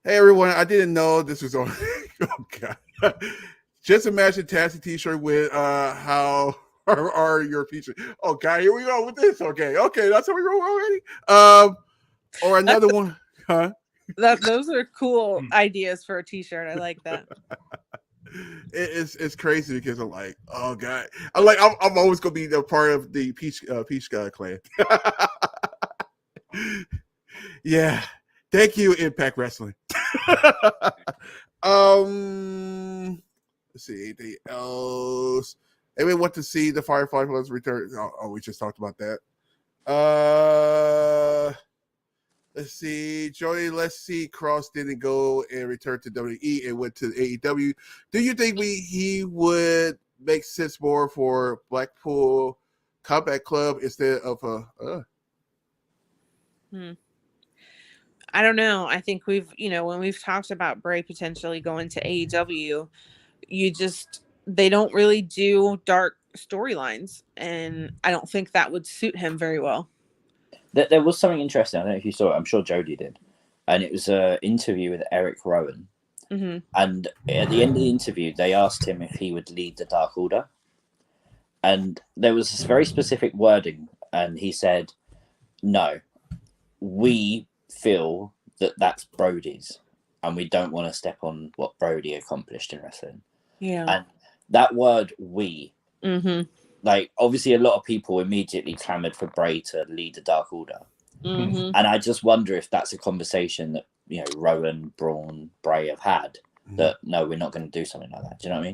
Hey everyone, I didn't know this was on. Oh god. Just imagine TAZZY t-shirt with how are your features. Oh god, here we go with this. Okay, that's how we roll already. Or another one, huh? Those are cool ideas for a t-shirt. I like that. It's crazy because I'm like, oh god, I'm always gonna be the part of the Peach clan. Yeah, thank you, Impact Wrestling. Let's see anything else. Anyone want to see the Firefly Funhouse return? Oh, we just talked about that. Let's see, Jody. Let's see, Kross didn't go and return to WWE and went to AEW. Do you think he would make sense more for Blackpool Combat Club instead of I don't know. I think when we've talked about Bray potentially going to AEW, they don't really do dark storylines, and I don't think that would suit him very well. There was something interesting. I don't know if you saw it. I'm sure Jody did. And it was an interview with Eric Rowan. Mm-hmm. And at the end of the interview, they asked him if he would lead the Dark Order. And there was this very specific wording. And he said, no, we feel that that's Brody's. And we don't want to step on what Brody accomplished in wrestling. Yeah. And that word, we, like, obviously a lot of people immediately clamored for Bray to lead the Dark Order. Mm-hmm. And I just wonder if that's a conversation that, Rowan, Braun, Bray have had, that, no, we're not going to do something like that. Do you know what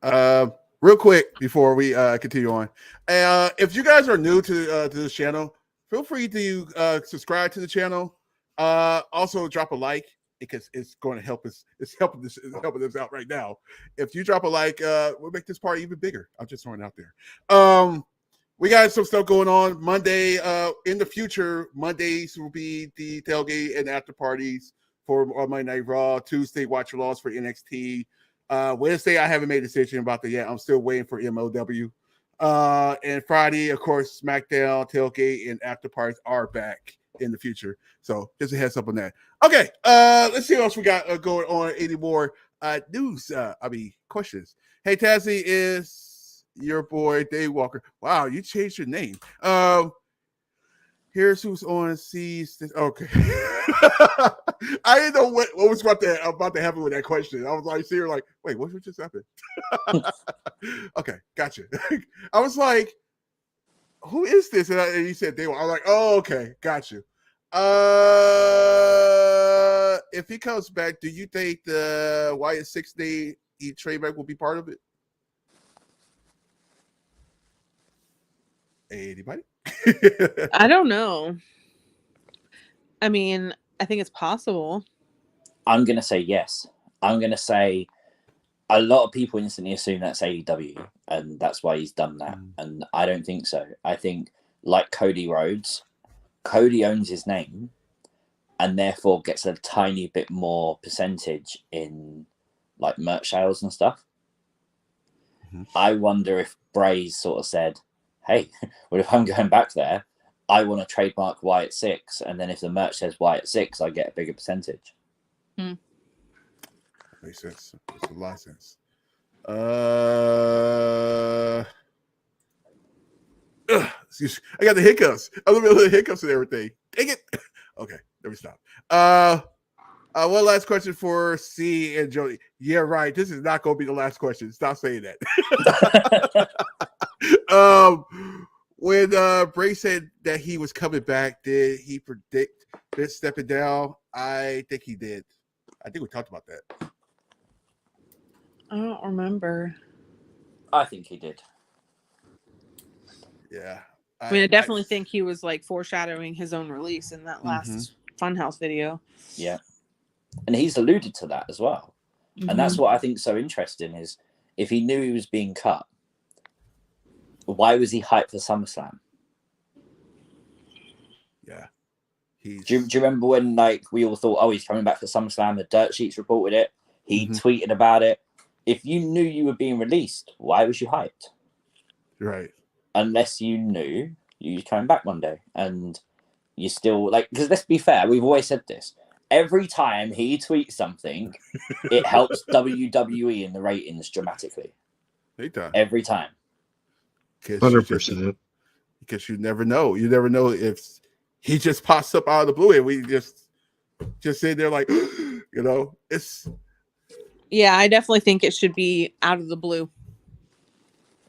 I mean? real quick before we continue on, if you guys are new to this channel, feel free to subscribe to the channel. Also drop a like because it's going to help us. It's helping us out right now. If you drop a like, we'll make this party even bigger. I'm just throwing it out there. We got some stuff going on Monday. In the future, Mondays will be the tailgate and after parties for Monday Night Raw. Tuesday, watch your loss for NXT. Wednesday, I haven't made a decision about that yet. I'm still waiting for MLW. And Friday, of course, SmackDown, tailgate, and after parties are back in the future. So just a heads up on that. Okay, let's see what else we got going on. Any more news? Questions. Hey, TAZZY, is your boy Dave Walker. Wow, you changed your name. Here's who's on sees this. Okay. I didn't know what was about to happen with that question. I was like, see, like, wait, what just happened? Okay, gotcha. I was like, who is this? And he said Dave. I was like, oh, okay, gotcha. If he comes back, do you think the Wyatt 6-day trademark will be part of it? Anybody? I don't know. I mean, I think it's possible. I'm going to say yes. I'm going to say a lot of people instantly assume that's AEW, and that's why he's done that. And I don't think so. I think, like Cody Rhodes, Cody owns his name and therefore gets a tiny bit more percentage in like merch sales and stuff. I wonder if Bray's sort of said, hey, well, if I'm going back there, I want to trademark Wyatt 6, and then if the merch says Wyatt 6, I get a bigger percentage. Makes sense. Makes a lot of sense. Excuse me. I got the hiccups. A little bit of hiccups and everything. Dang it. Okay, let me stop. One last question for C and Jody. Yeah, right. This is not going to be the last question. Stop saying that. When Bray said that he was coming back, did he predict Vince stepping down? I think he did. I think we talked about that. I don't remember. I think he did. Yeah. I mean, I definitely think he was like foreshadowing his own release in that last Funhouse video. Yeah. And he's alluded to that as well. And that's what I think is so interesting is if he knew he was being cut, why was he hyped for SummerSlam? Yeah. Do you remember when like we all thought, oh, he's coming back for SummerSlam? The dirt sheets reported it. He tweeted about it. If you knew you were being released, why was you hyped? Right. Unless you knew you were coming back one day. And you still like, because let's be fair, we've always said this. Every time he tweets something, it helps WWE in the ratings dramatically. Every time. 100%. Because you never know. You never know if he just pops up out of the blue and we just sit there like, it's. Yeah, I definitely think it should be out of the blue.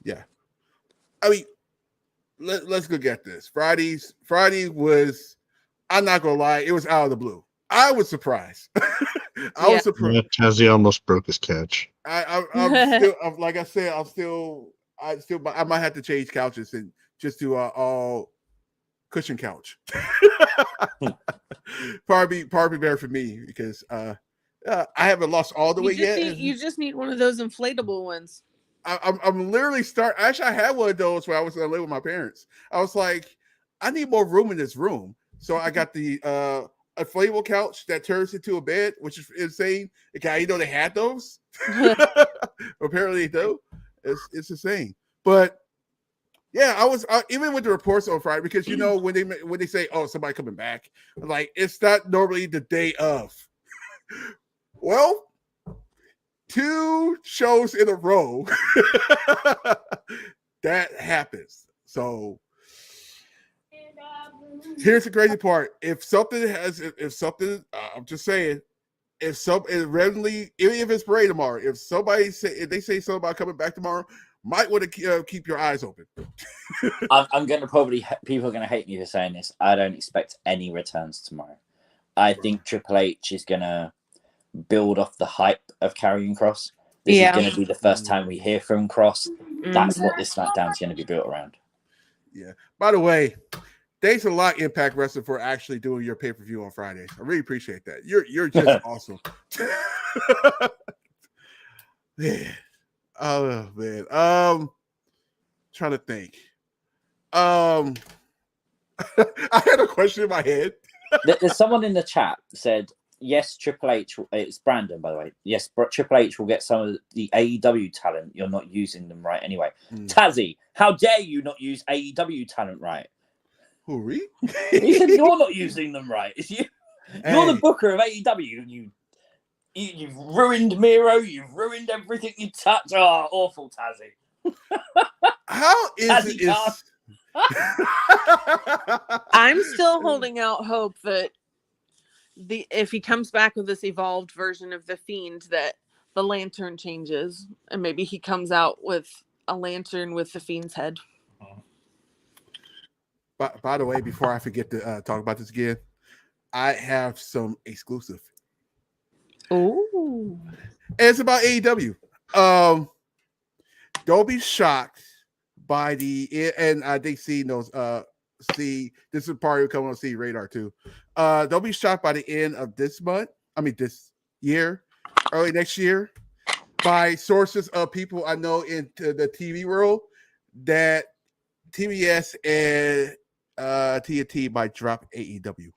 Yeah. I mean, let's go get this. Friday was, I'm not going to lie, it was out of the blue. I was surprised. I was surprised. Yeah, TAZZY almost broke his couch. I'm still, like I said, I might have to change couches and just do all cushion couch. Probably better for me because I haven't lost all the weight yet. You just need one of those inflatable ones. I'm literally actually, I had one of those when I was living with my parents. I was like, I need more room in this room, so I got the inflatable couch that turns into a bed, which is insane. Okay, they had those. Apparently, they do. It's insane. But yeah, I was even with the reports on Friday because when they say, "Oh, somebody coming back," I'm like, it's not normally the day of. Well, 2 shows in a row that happens. So here's the crazy part: I'm just saying, randomly, even if it's Bray tomorrow, if they say something about coming back tomorrow, might want to keep your eyes open. I'm going to people are going to hate me for saying this. I don't expect any returns tomorrow. I think Triple H is going to build off the hype of Karrion Kross. This Yeah. is going to be the first time we hear from Kross. That's Mhm. what this SmackDown's going to be built around. Yeah. By the way, thanks a lot, Impact Wrestling, for actually doing your pay-per-view on Fridays. I really appreciate that. You're just awesome. Man. Oh man. Trying to think. I had a question in my head. There's someone in the chat said, yes, Triple H, it's Brandon, by the way. Yes, Triple H will get some of the AEW talent. You're not using them right anyway. Tazzy, how dare you not use AEW talent right? Who, Reed? He said you're not using them right. You're the booker of AEW. You've ruined Miro. You've ruined everything you touch. Oh, awful, Tazzy. How is Tazzy it? I'm still holding out hope that if he comes back with this evolved version of the Fiend, that the lantern changes and maybe he comes out with a lantern with the Fiend's head. By the way, before I forget to talk about this again, I have some exclusive. Oh, it's about AEW. Don't be shocked by and I think C knows. See, this is part of coming on C radar too. Don't be shocked by the end of this month. I mean, this year, early next year, by sources of people I know in the TV world that TBS and TNT might drop AEW.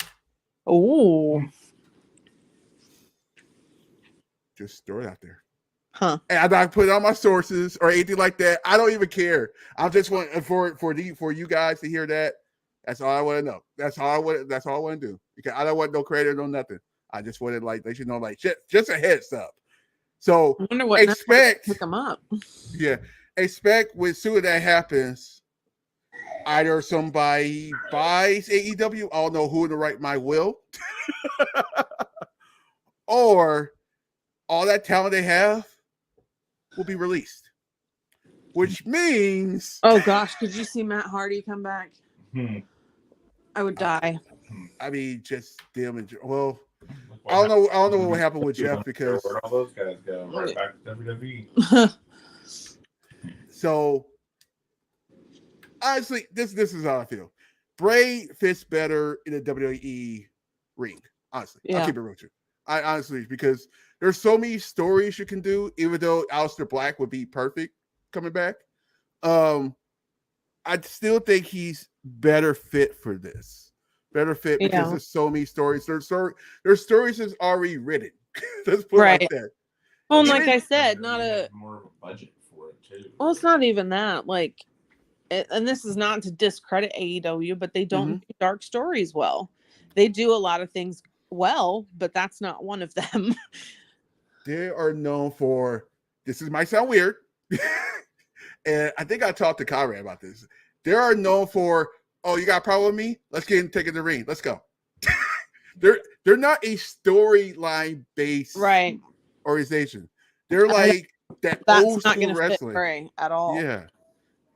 oh, Just throw it out there. huh? And I'm not putting on my sources or anything like that. I don't even care. I just want for you guys to hear that. That's all I want to know. That's all I want to do. Because I don't want no credit, no nothing. I just wanted let you know, just a heads up. So I wonder what expect pick them up. Yeah, expect when soon as that happens, either somebody buys AEW, I don't know who in the right mind will, or all that talent they have will be released, which means, oh gosh, could you see Matt Hardy come back? I would die. I mean, just them and I don't know what will happen with Jeff because where all those guys go right back to WWE. So honestly, this is how I feel. Bray fits better in a WWE ring. Honestly, I'll keep it real with you. I honestly, because there's so many stories you can do. Even though Aleister Black would be perfect coming back, I still think he's better fit for this. Better fit because there's so many stories. There's stories that's already written. Let's put it like that. Well, like I said, more of a budget for it too. Well, it's not even that. And this is not to discredit AEW, but they don't do dark stories well. They do a lot of things well, but that's not one of them. They are known for, this might sound weird, and I think I talked to Karrion about this. They are known for, oh, you got a problem with me? Let's get in, take it to the ring. Let's go. They're not a storyline based organization. They're like that old school wrestling. Bray at all. Yeah.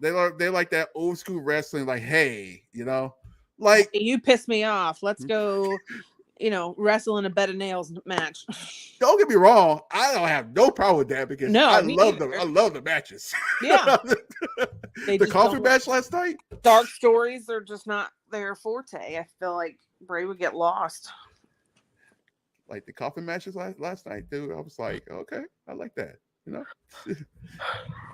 They like that old school wrestling, like, hey, like, you piss me off. Let's go, wrestle in a bed of nails match. Don't get me wrong. I don't have no problem with that because I love them. I love the matches. Yeah. The coffee match last night. Dark stories are just not their forte. I feel like Bray would get lost. Like the coffee matches last night, dude. I was like, okay, I like that.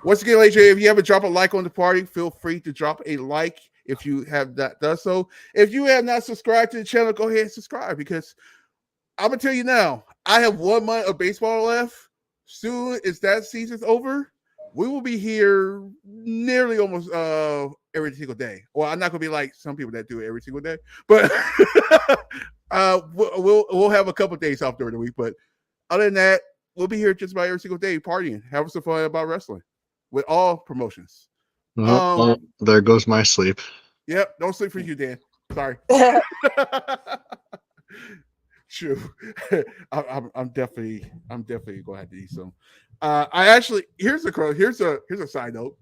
Once again, AJ, if you haven't dropped a like on the party, feel free to drop a like if you have not done so. If you have not subscribed to the channel, go ahead and subscribe because I'm gonna tell you now, I have 1 month of baseball left. Soon as that season's over, we will be here nearly almost every single day. Well, I'm not gonna be like some people that do it every single day, but we'll have a couple of days off during the week. But other than that, we'll be here just about every single day partying, having some fun about wrestling with all promotions. Well, there goes my sleep. Yep, don't sleep for you, Dan. Sorry. True. I'm definitely gonna have to eat some. I actually here's a side note.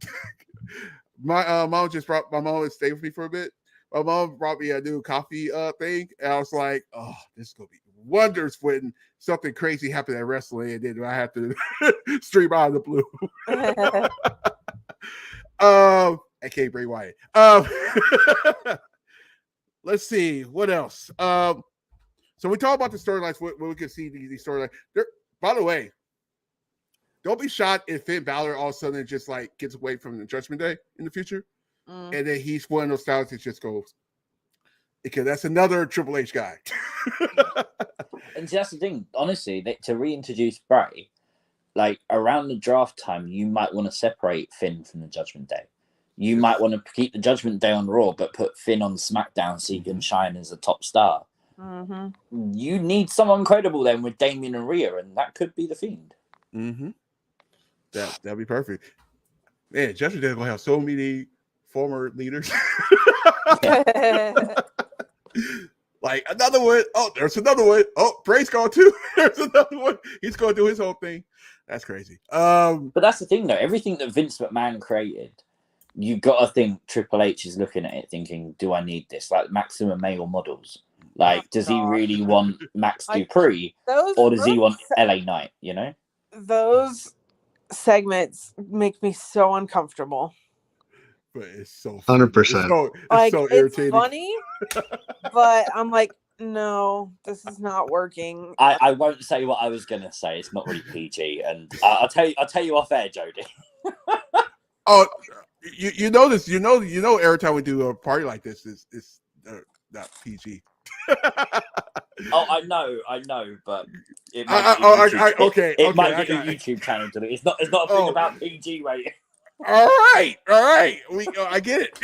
My mom was staying with me for a bit. My mom brought me a new coffee thing, and I was like, oh, this is gonna be wonders when something crazy happened at wrestling, and then I have to stream out of the blue. aka Bray Wyatt. Let's see what else. So we talk about the storylines. When we can see these storylines. By the way, don't be shocked if Finn Balor all of a sudden just like gets away from the Judgment Day in the future, and then he's one of those styles that just goes, because that's another Triple H guy. And that's the thing, honestly, to reintroduce Bray, like around the draft time, you might want to separate Finn from the Judgment Day. You might want to keep the Judgment Day on Raw, but put Finn on SmackDown so he can shine as a top star. Mm-hmm. You need someone credible then with Damien and Rhea, and that could be the Fiend. Mm-hmm. That'd be perfect. Man, Judgment Day is gonna have so many former leaders. Like another one. Oh, there's another one. Oh, Bray's gone too. There's another one. He's gonna do his whole thing. That's crazy. But that's the thing, though. Everything that Vince McMahon created, you got to think Triple H is looking at it, thinking, "Do I need this?" Like maximum male models. Like, does he really want Max Dupree, or does he want LA Knight? You know, those segments make me so uncomfortable. But it's so 100%. It's so irritating. It's funny, but I'm like, no, this is not working. I won't say what I was gonna say. It's not really PG, and I'll tell you off air, Jody. Oh, you know this. You know. Every time we do a party like this, is not PG. Oh, I know, but it might get your YouTube channel to do. It's not a thing about PG rating. All right. I get it.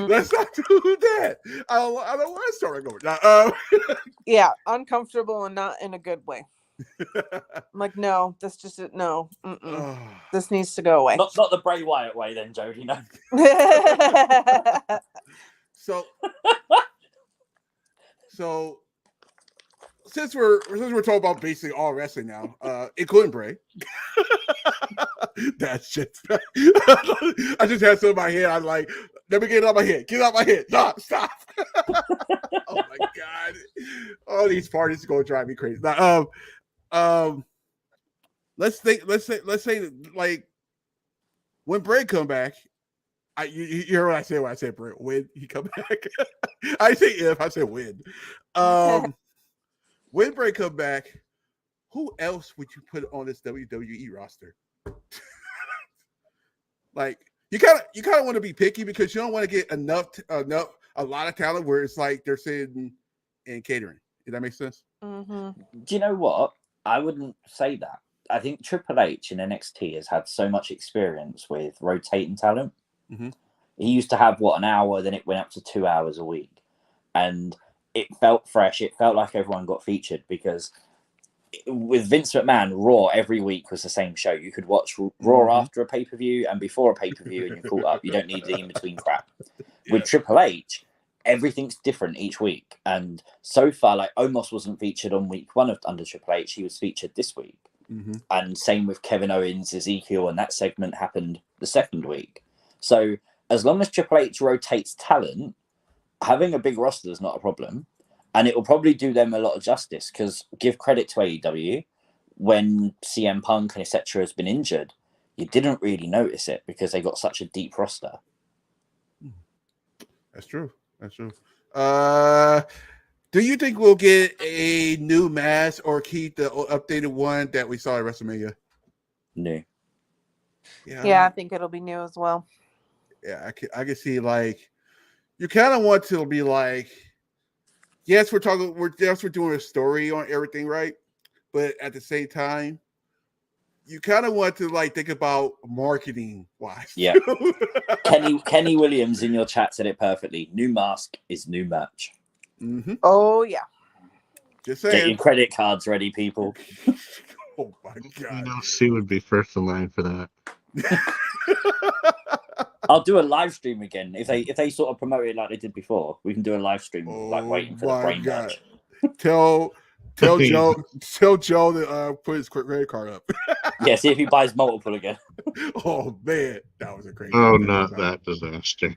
Let's not do that. I don't want to start going. Yeah, uncomfortable and not in a good way. I'm like, no, this just no. This needs to go away. Not the Bray Wyatt way, then, Jody. No. So since we're talking about basically all wrestling now, including Bray. That shit. I just had some in my head. I'm like, let me get it out of my head. Get it out of my head. Stop. Oh my god. All these parties are gonna drive me crazy. Now, let's say like when Bray come back. You hear what I say when I say Bray, when he come back. I say if, I say when. When Bray come back, who else would you put on this WWE roster? Like you kind of want to be picky because you don't want to get a lot of talent where it's like they're sitting in catering. Does that make sense? Mm-hmm. Do you know what? I wouldn't say that. I think Triple H in NXT has had so much experience with rotating talent. Mm-hmm. He used to have an hour, then it went up to 2 hours a week, and it felt fresh. It felt like everyone got featured because with Vince McMahon, Raw every week was the same show. You could watch Raw after a pay-per-view and before a pay-per-view, and you're caught up. You don't need the in-between crap. Yeah. With Triple H, everything's different each week, and so far, like Omos wasn't featured on week 1 under Triple H. He was featured this week, and same with Kevin Owens, Ezekiel, and that segment happened the second week. So as long as Triple H rotates talent, having a big roster is not a problem. And it will probably do them a lot of justice because give credit to AEW, when CM Punk and etc. has been injured, you didn't really notice it because they got such a deep roster. That's true. Do you think we'll get a new mask or keep the updated one that we saw at WrestleMania? New. Yeah, I think it'll be new as well. Yeah, I can see like you kind of want to be like, yes, we're doing a story on everything, right? But at the same time, you kind of want to like think about marketing wise. Yeah. Kenny Williams in your chat said it perfectly. New mask is new merch. Mm-hmm. Oh yeah. Just saying. Get your credit cards ready, people. Oh my god. C would be first in line for that. I'll do a live stream again if they sort of promote it like they did before. We can do a live stream like waiting for the brain match. Tell Joe to put his credit card up. Yeah, see if he buys multiple again. Oh man, that was a crazy. Oh, not that disaster.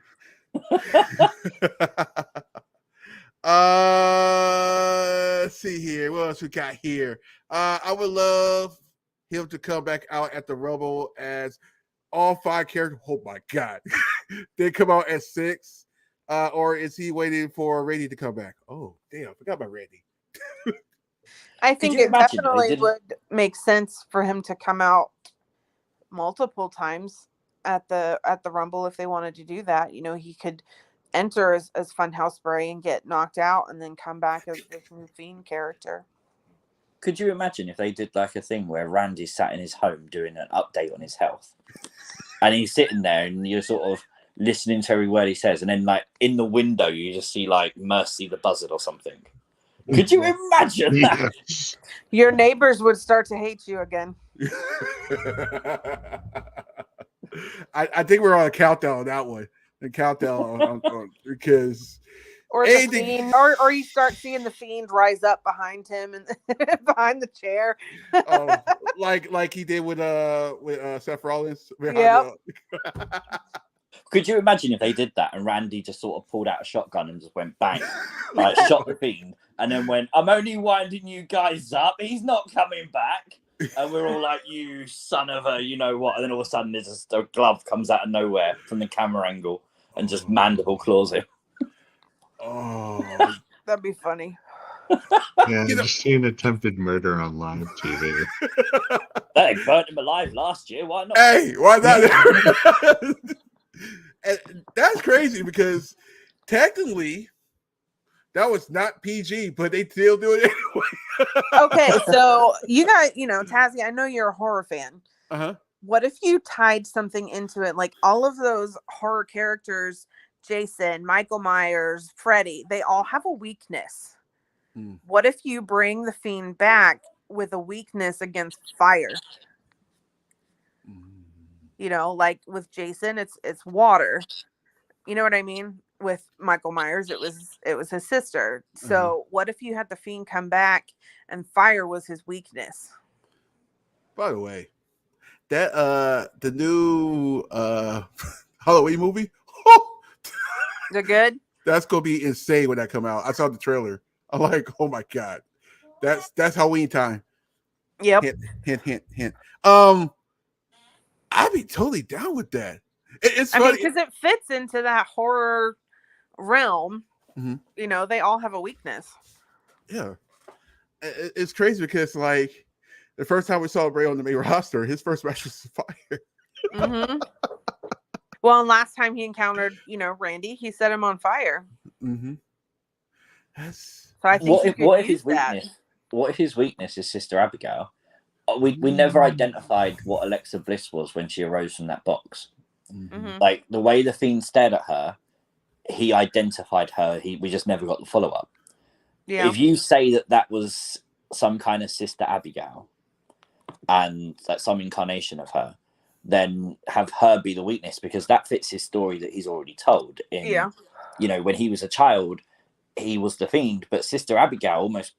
see here. What else we got here? I would love him to come back out at the Rumble as all 5 characters. Oh my God. They come out at 6. Or is he waiting for Randy to come back? Oh, damn. I forgot about Randy. I think you it imagine if they definitely didn't- would make sense for him to come out multiple times at the Rumble if they wanted to do that. You know, he could enter as Funhouse Bray and get knocked out and then come back as this new Fiend character. Could you imagine if they did like a thing where Randy sat in his home doing an update on his health, and he's sitting there and you're sort of listening to every word he says, and then like in the window you just see like Mercy the Buzzard or something. Could you imagine that? Your neighbors would start to hate you again. I think we're on a countdown on that one. The countdown on because Or the Fiend, or you start seeing the Fiend rise up behind him and behind the chair. like he did with Seth Rollins. Yep. Could you imagine if they did that and Randy just sort of pulled out a shotgun and just went bang, like shot the Fiend, and then went, "I'm only winding you guys up. He's not coming back." And we're all like, "You son of a, you know what?" And then all of a sudden, there's just a glove comes out of nowhere from the camera angle and just mandible claws him. Oh, that'd be funny. Yeah, I've seen attempted murder on live TV. They burnt him alive last year. Why not? Hey, why not? And that's crazy because technically that was not PG, but they still do it anyway. Okay, so you got, TAZZY, I know you're a horror fan. Uh-huh. What if you tied something into it? Like all of those horror characters, Jason, Michael Myers, Freddy, they all have a weakness. What if you bring the Fiend back with a weakness against fire? You know, like with Jason, it's water. You know what I mean? With Michael Myers, it was his sister. So what if you had the Fiend come back and fire was his weakness? By the way, that the new Halloween movie, Is it good? That's gonna be insane when that come out. I saw the trailer. I'm like, oh my God, that's Halloween time. Yep. Hint. I'd be totally down with that. It's funny because it fits into that horror realm. You know, they all have a weakness. Yeah, it's crazy because like the first time we saw Bray on the main roster, his first match was fire. Well, and last time he encountered, Randy, he set him on fire. So I think what if his weakness is Sister Abigail? We never identified what Alexa Bliss was when she arose from that box. Like the way the Fiend stared at her, he identified her. We just never got the follow up. Yeah. If you say that was some kind of Sister Abigail, and that's some incarnation of her, then have her be the weakness, because that fits his story that he's already told. When he was a child, he was the Fiend, but Sister Abigail almost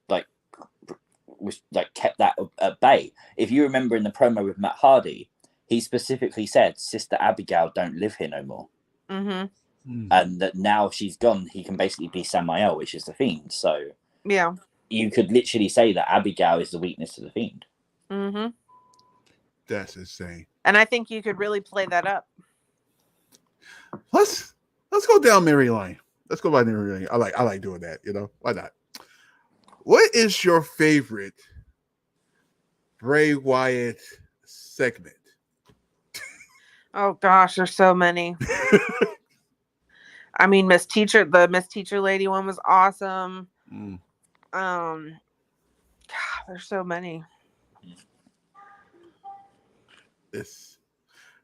kept that at bay. If you remember in the promo with Matt Hardy, he specifically said Sister Abigail don't live here no more. And that now she's gone, he can basically be Samael, which is the Fiend. So yeah, you could literally say that Abigail is the weakness to the Fiend. That's insane. And I think you could really play that up. Let's go down memory lane. Let's go by memory lane. I like doing that. Why not? What is your favorite Bray Wyatt segment? Oh gosh, there's so many. I mean, the Miss Teacher lady one was awesome. God, there's so many.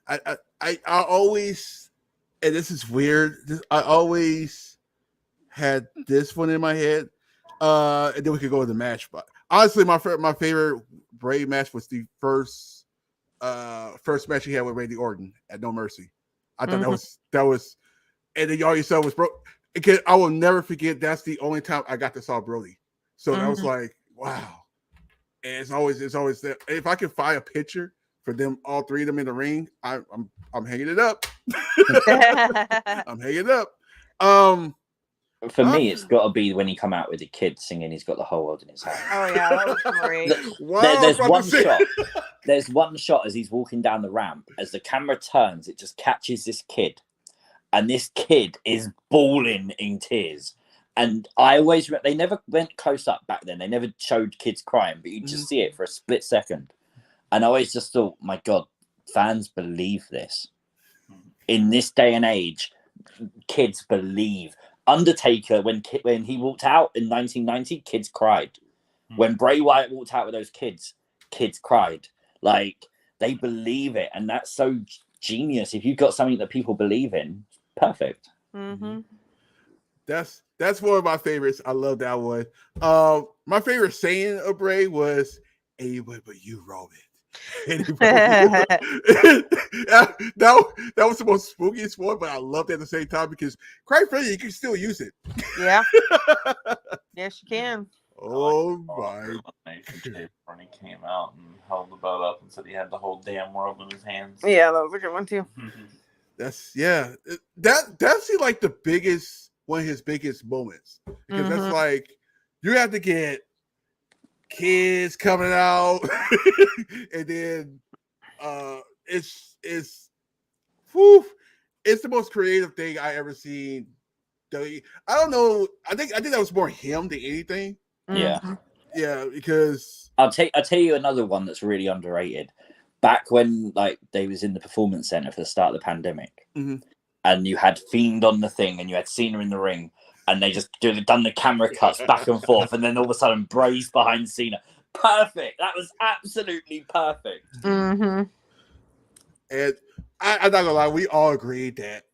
I always, and this is weird, I always had this one in my head. And then we could go to the match. But honestly, my favorite Bray match was the first match he had with Randy Orton at No Mercy. I thought that was, and then all you saw was Again, I will never forget. That's the only time I got to saw Brody. So that was like, wow. And it's always there. If I can find a picture for them, all three of them in the ring, I'm hanging it up. I'm hanging it up. For Huh? me, it's got to be when he come out with the kid singing "He's Got the Whole World in His Hands." Oh yeah, that was great. Wow, There's I was about one to say- shot. There's one shot as he's walking down the ramp. As the camera turns, it just catches this kid, and this kid is bawling in tears. And I always they never went close up back then. They never showed kids crying, but you just see it for a split second. And I always just thought, my God, fans believe this. In this day and age, kids believe. Undertaker, when he walked out in 1990, kids cried. When Bray Wyatt walked out with those kids cried. Like, they believe it, and that's so genius. If you've got something that people believe in, perfect. Mm-hmm. That's one of my favorites. I love that one. My favorite saying of Bray was "Anybody but you, Roman." That was the most spookiest one, but I loved it at the same time because, quite frankly, you can still use it. Yeah. Yes, you can. Oh my! When he came out and held the belt up and said he had the whole damn world in his hands. Yeah, that was a good one too. That's like the biggest one of his biggest moments because that's like you have to get kids coming out and then it's the most creative thing I ever seen. I don't know. I think that was more him than anything. Yeah, because I'll tell you another one that's really underrated. Back when like they was in the performance center for the start of the pandemic, and you had Fiend on the thing, and you had Cena in the ring, and they just done the camera cuts back and forth, and then all of a sudden Bray's behind Cena. Perfect. That was absolutely perfect. And I'm not gonna lie, we all agreed that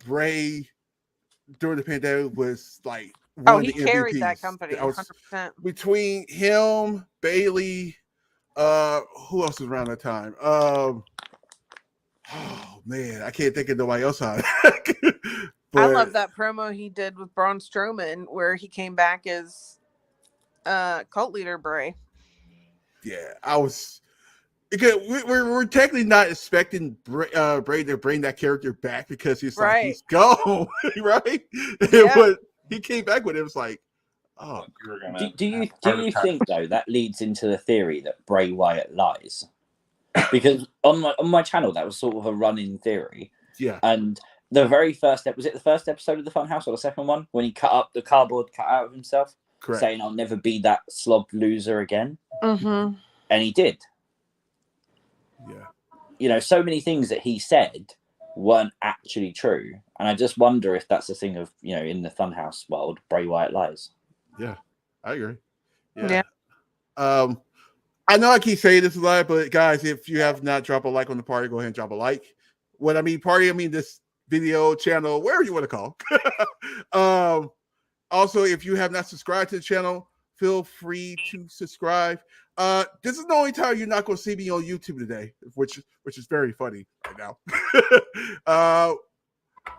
Bray during the pandemic was like one he of the carried MVPs. that company 100%. Between him, Bailey, who else was around that time? Oh man, I can't think of nobody else on it. I love that promo he did with Braun Strowman where he came back as cult leader Bray. Yeah, I was because we're technically not expecting Bray to bring that character back because he's like he's gone, right? Yeah. But he came back with it. It was like, oh, do you think though that leads into the theory that Bray Wyatt lies? Because on my channel that was sort of a running theory. Yeah. And the very first was it the first episode of the Funhouse or the second one when he cut up the cardboard cutout of himself, correct, saying I'll never be that slob loser again. And he did. Yeah. You know, so many things that he said weren't actually true, and I just wonder if that's a thing of in the Funhouse world, Bray Wyatt lies. Yeah, I agree. Yeah. I know I keep saying this a lot, but guys, if you have not dropped a like on the party, go ahead and drop a like. When I mean party, I mean this video channel, wherever you want to call. Also, if you have not subscribed to the channel, feel free to subscribe. This is the only time you're not going to see me on YouTube today, which is very funny right now.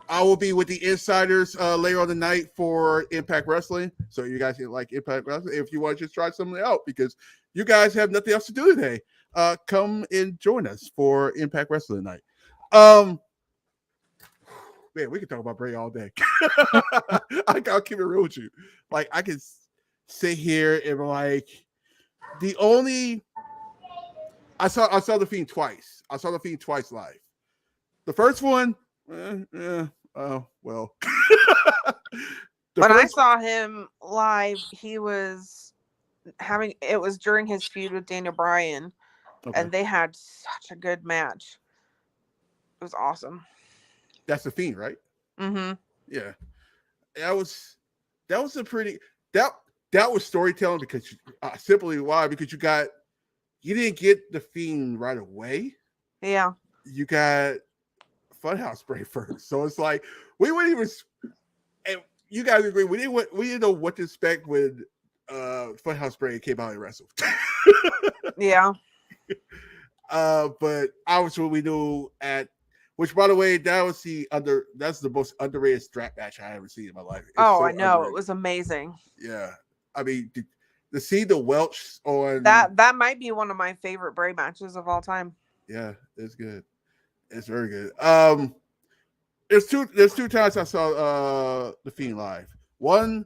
I will be with the Insiders later on the night for Impact Wrestling. So you guys can like Impact Wrestling if you want to just try something out because you guys have nothing else to do today. Come and join us for Impact Wrestling night. Man, we can talk about Bray all day. I'll keep it real with you. Like I can sit here and like I saw the Fiend twice. I saw the Fiend twice live. The first one, oh well. When I saw him live, he was it was during his feud with Daniel Bryan, and they had such a good match. It was awesome. That's the Fiend, right? Yeah. That was a pretty that was storytelling because simply why? Because you didn't get the Fiend right away. Yeah. You got Funhouse Bray first. So it's like we wouldn't even, and you guys agree, we didn't know what to expect when Funhouse Bray came out and wrestled. Yeah. But obviously we knew which by the way, that's the most underrated strap match I ever seen in my life. I know. It was amazing. Yeah. I mean, to see the Welch on that might be one of my favorite Bray matches of all time. Yeah, it's good. It's very good. There's two times I saw the Fiend live. One,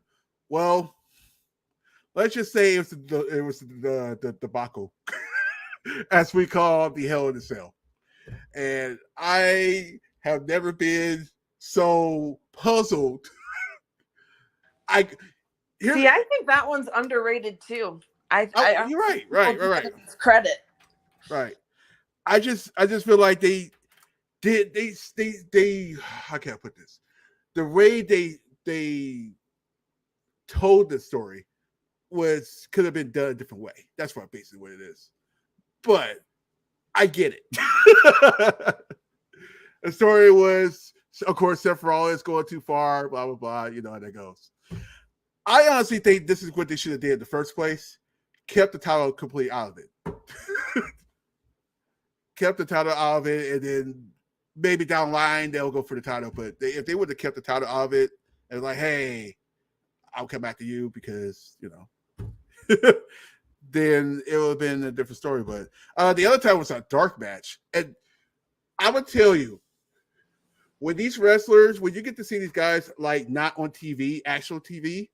well, let's just say it was the debacle, as we call the Hell in the Cell, and I have never been so puzzled. I think that one's underrated too. You're right. Credit. Right. I just feel like they how can I put this? The way they told the story could have been done a different way. That's basically what it is. But I get it. The story was, of course, Seth Rollins going too far, blah blah blah. You know how that goes. I honestly think this is what they should have did in the first place. Kept the title completely out of it. Kept the title out of it, and then maybe down the line they'll go for the title. But if they would have kept the title out of it and like, hey, I'll come back to you because then it would have been a different story. But the other time was a dark match, and I would tell you, when these wrestlers, when you get to see these guys like not on TV, actual TV,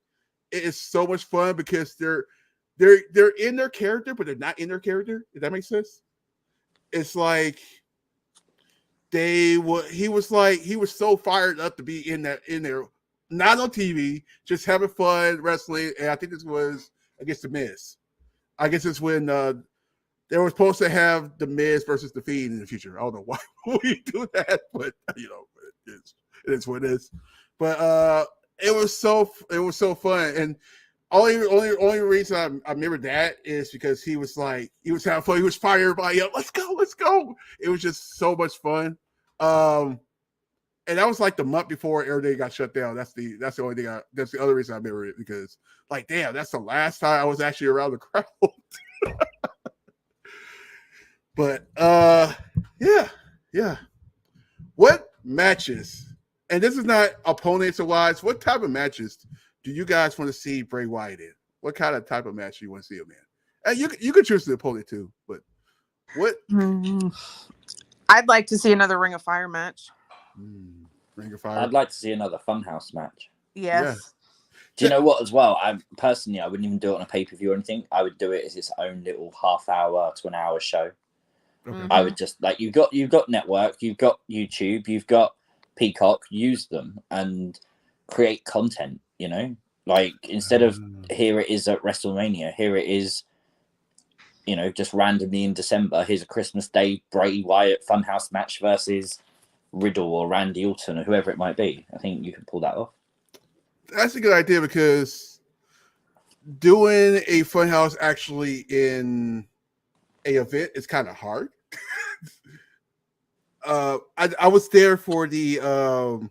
it is so much fun because they're in their character, but they're not in their character. Does that make sense? It's like he was so fired up to be in there, not on TV, just having fun wrestling. And I think this was against the Miz. I guess it's when they were supposed to have the Miz versus the Fiend in the future. I don't know why we do that, but it is what it is. But it was so fun, and only reason I remember that is because he was having fun. He was fired by let's go. It was just so much fun. And that was like the month before everything got shut down. That's the only thing. That's the other reason I remember it, because like, damn, that's the last time I was actually around the crowd. But yeah. What matches? And this is not opponents or wise. What type of matches do you guys want to see Bray Wyatt in? What kind of type of match do you want to see him in? And you can choose the opponent too, but what? I'd like to see another Ring of Fire match. Ring of Fire. I'd like to see another Funhouse match. Yes. Yeah. Do you know what as well? I wouldn't even do it on a pay-per-view or anything. I would do it as its own little half-hour to an hour show. Okay. I would just like, you've got network, you've got YouTube, you've got Peacock, use them and create content, like instead of here it is at WrestleMania, here it is, just randomly in December, here's a Christmas Day Bray Wyatt Funhouse match versus Riddle or Randy Orton or whoever it might be. I think you can pull that off. That's a good idea, because doing a Funhouse actually in a event is kind of hard. I was there for the oh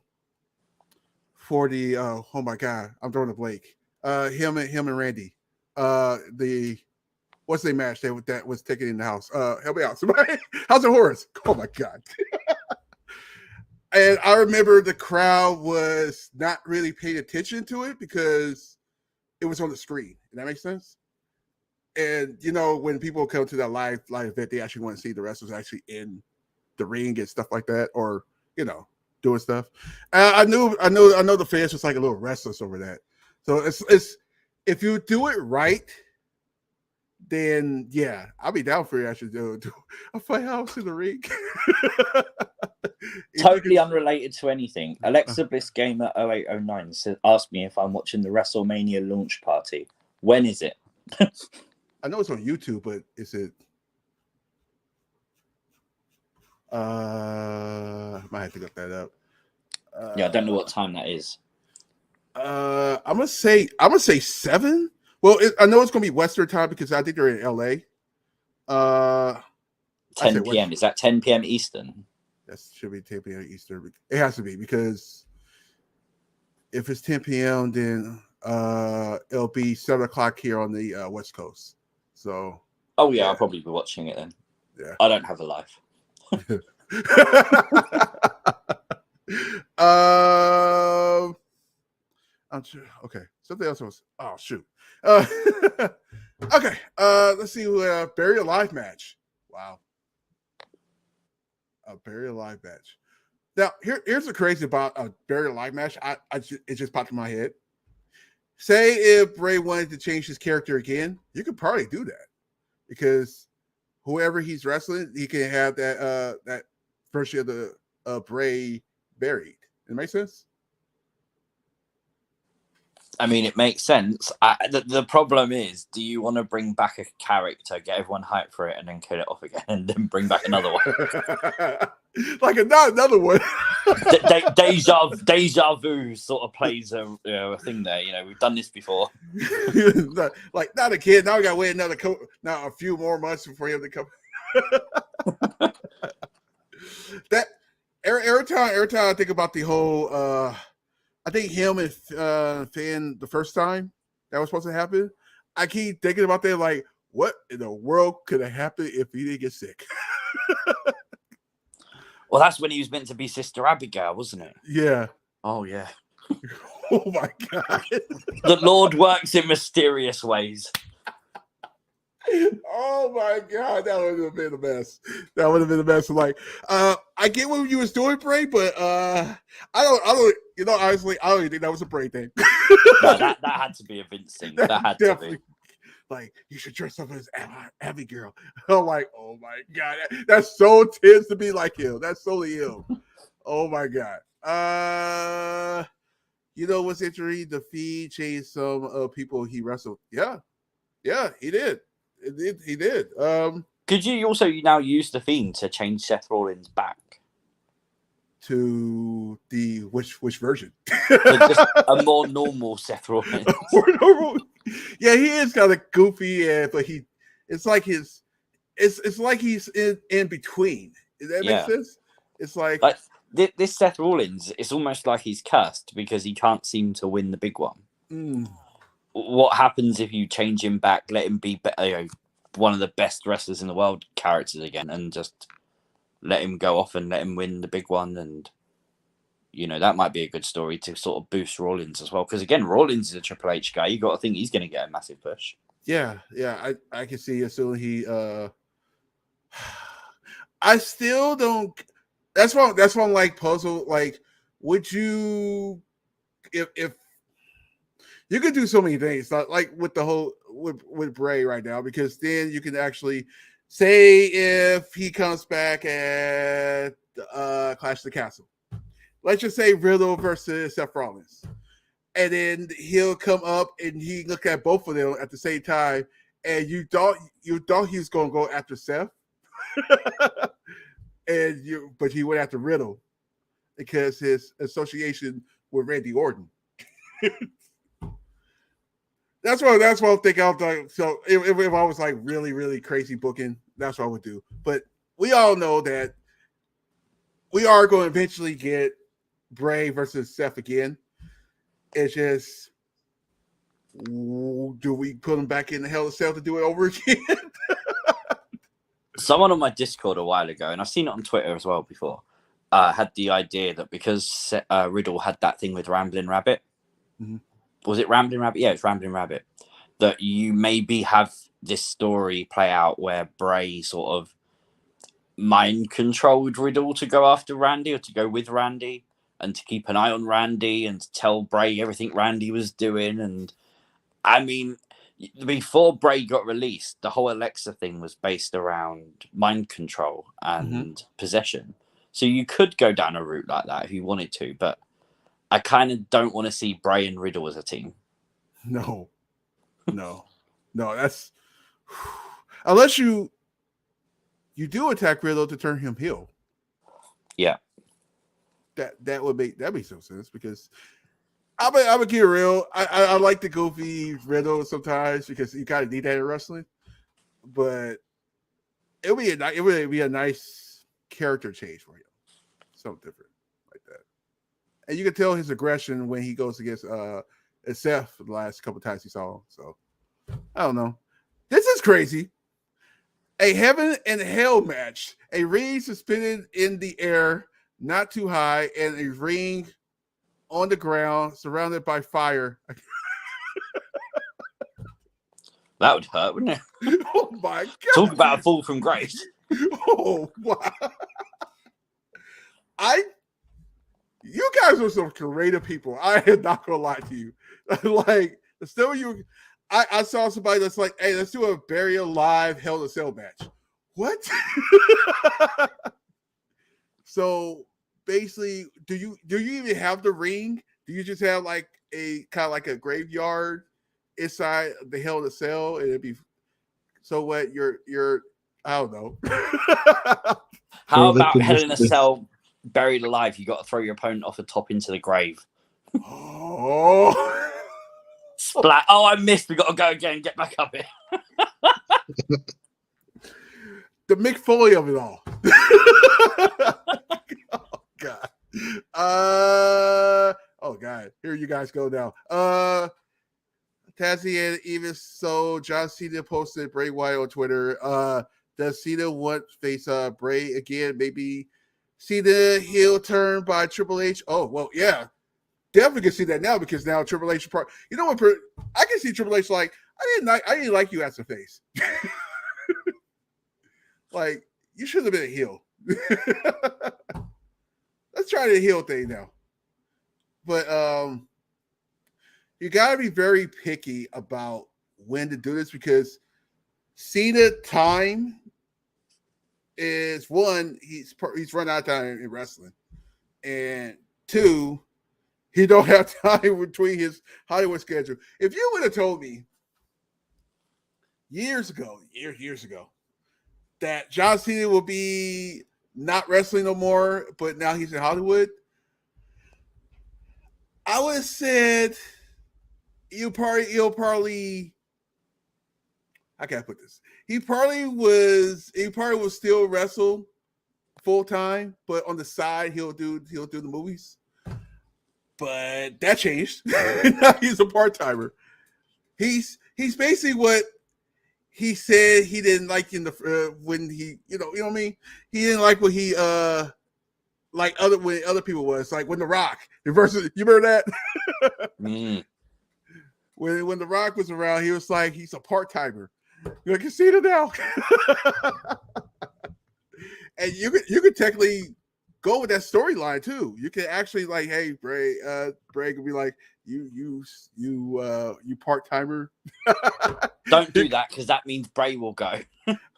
my god, I'm drawing a blank. Him and Randy. What's the match that was taken in the house? Help me out, somebody. House of Horrors. Oh my god. And I remember the crowd was not really paying attention to it because it was on the screen. Does that make sense? And when people come to that live event, they actually want to see the wrestlers actually in the ring and stuff like that, or doing stuff. I know the fans was like a little restless over that. So it's if you do it right, then yeah, I'll be down for you. Actually, do a Funhouse in the ring. Totally unrelated to anything. Alexa Bliss Gamer 0809 asked me if I'm watching the WrestleMania launch party. When is it? I know it's on YouTube, but is it? I might have to look that up. I don't know what time that is. I'm gonna say 7. Well, I know it's gonna be Western time because I think they're in LA. 10 p.m. Is that 10 p.m. Eastern? That should be 10 p.m. Eastern. It has to be, because if it's 10 p.m., then it'll be 7 o'clock here on the West Coast. So. Oh yeah, I'll probably be watching it then. Yeah. I don't have a life. I'm sure. Okay, something else was. Oh shoot. Okay. Let's see. Buried Alive match. Wow. A Buried Alive match. Now, here's the crazy about a buried alive match. It just popped in my head. Say if Bray wanted to change his character again, you could probably do that because whoever he's wrestling, he can have that version of the Bray buried. It makes sense. I mean, it makes sense. The problem is, do you want to bring back a character, get everyone hyped for it, and then kill it off again, and then bring back another one? Like another one. Deja vu sort of plays a thing there. We've done this before. Not a kid. Now we got to wait now a few more months before him to come. That every time I think about the whole. I think him and Finn the first time that was supposed to happen, I keep thinking about that like, what in the world could have happened if he didn't get sick? Well, that's when he was meant to be Sister Abigail, wasn't it? Yeah. Oh, yeah. Oh, my God. The Lord works in mysterious ways. Oh, my God. That would have been the best. That would have been the best. Like, I get what you was doing, Bray, but I don't, honestly, I don't even think that was a Bray thing. No, that had to be a Vince thing. That had to be. Like, you should dress up as Abigail. I'm like, oh my God. That's so tense to be like him. That's solely him. Oh my God. What's interesting? The feed changed some people he wrestled. Yeah, he did. He did. Could you also now use the Fiend to change Seth Rollins back? To the which version? Just a more normal Seth Rollins. More normal. Yeah, he is kind of goofy, but it's like he's in between. Does that make sense? It's like this Seth Rollins. It's almost like he's cursed because he can't seem to win the big one. Mm. What happens if you change him back, let him be one of the best wrestlers in the world characters again, and just let him go off and let him win the big one? And that might be a good story to sort of boost Rollins as well, because again, Rollins is a Triple H guy. You got to think he's going to get a massive push. Yeah, I can see as soon as he I still don't. That's why I'm like puzzled. Like, would you if you could do so many things like with the whole with Bray right now, because then you can actually say if he comes back at Clash of the Castle. Let's just say Riddle versus Seth Rollins. And then he'll come up and he look at both of them at the same time. And you thought he was going to go after Seth. But he went after Riddle because his association with Randy Orton. That's what I'm thinking. So if I was like really, really crazy booking, that's what I would do. But we all know that we are going to eventually get Bray versus Seth again. It's just, do we put him back in the Hell in a Cell to do it over again? Someone on my Discord a while ago, and I've seen it on Twitter as well before, had the idea that because Riddle had that thing with Ramblin' Rabbit, was it Ramblin' Rabbit? Yeah, it's Ramblin' Rabbit. That you maybe have this story play out where Bray sort of mind controlled Riddle to go after Randy or to go with Randy and to keep an eye on Randy and to tell Bray everything Randy was doing. And I mean, before Bray got released, the whole Alexa thing was based around mind control and possession. So you could go down a route like that if you wanted to, but I kind of don't want to see Bray and Riddle as a team. No, that's unless you do attack Riddle to turn him heel. Yeah. That would make some sense, because I'm gonna keep it real. I like the goofy Riddle sometimes because you kind of need that in wrestling, but it would be a nice character change for him, something different like that. And you can tell his aggression when he goes against Seth the last couple times he saw him. So I don't know. This is crazy. A heaven and hell match, a ring suspended in the air, not too high, and a ring on the ground surrounded by fire. That would hurt, wouldn't it? Oh my God. Talk about a fall from grace. Oh wow. You guys are some creative people. I am not gonna lie to you. Like, still, I saw somebody that's like, hey, let's do a burial live Hell in a Cell match. What? So basically, do you even have the ring? Do you just have like a kind of like a graveyard inside the Hell in a Cell? And it'd be so what? You're I don't know. How Or they about could Hell just in a just- Cell buried alive? You got to throw your opponent off the top into the grave. Oh. Splat. Oh, I missed. We got to go again. Get back up here. The Mick Foley of it all. Oh God. Oh God. Here you guys go now. Tazzy and even so, John Cena posted Bray Wyatt on Twitter. Does Cena want to face Bray again? Maybe Cena heel turn by Triple H. Oh well, yeah, definitely can see that now because now Triple H part. You know what? I can see Triple H like I didn't like you as a face. Like you should have been a heel. Let's try the heel thing now. But you gotta be very picky about when to do this because Cena time is one, he's run out of time in wrestling. And two, he don't have time between his Hollywood schedule. If you would have told me years ago, that John Cena will be not wrestling no more, but now he's in Hollywood, I would have said he'll probably how can I put this? He probably will still wrestle full time, but on the side he'll do the movies. But that changed. Now he's a part-timer. He's basically what he said he didn't like in the when he you know what I mean. He didn't like what he like when other people was like when The Rock versus you remember that when The Rock was around he was like he's a part-timer. You can see it now, and you could technically go with that storyline too. You can actually like, hey, Bray could be like, you part-timer. Don't do that because that means Bray will go.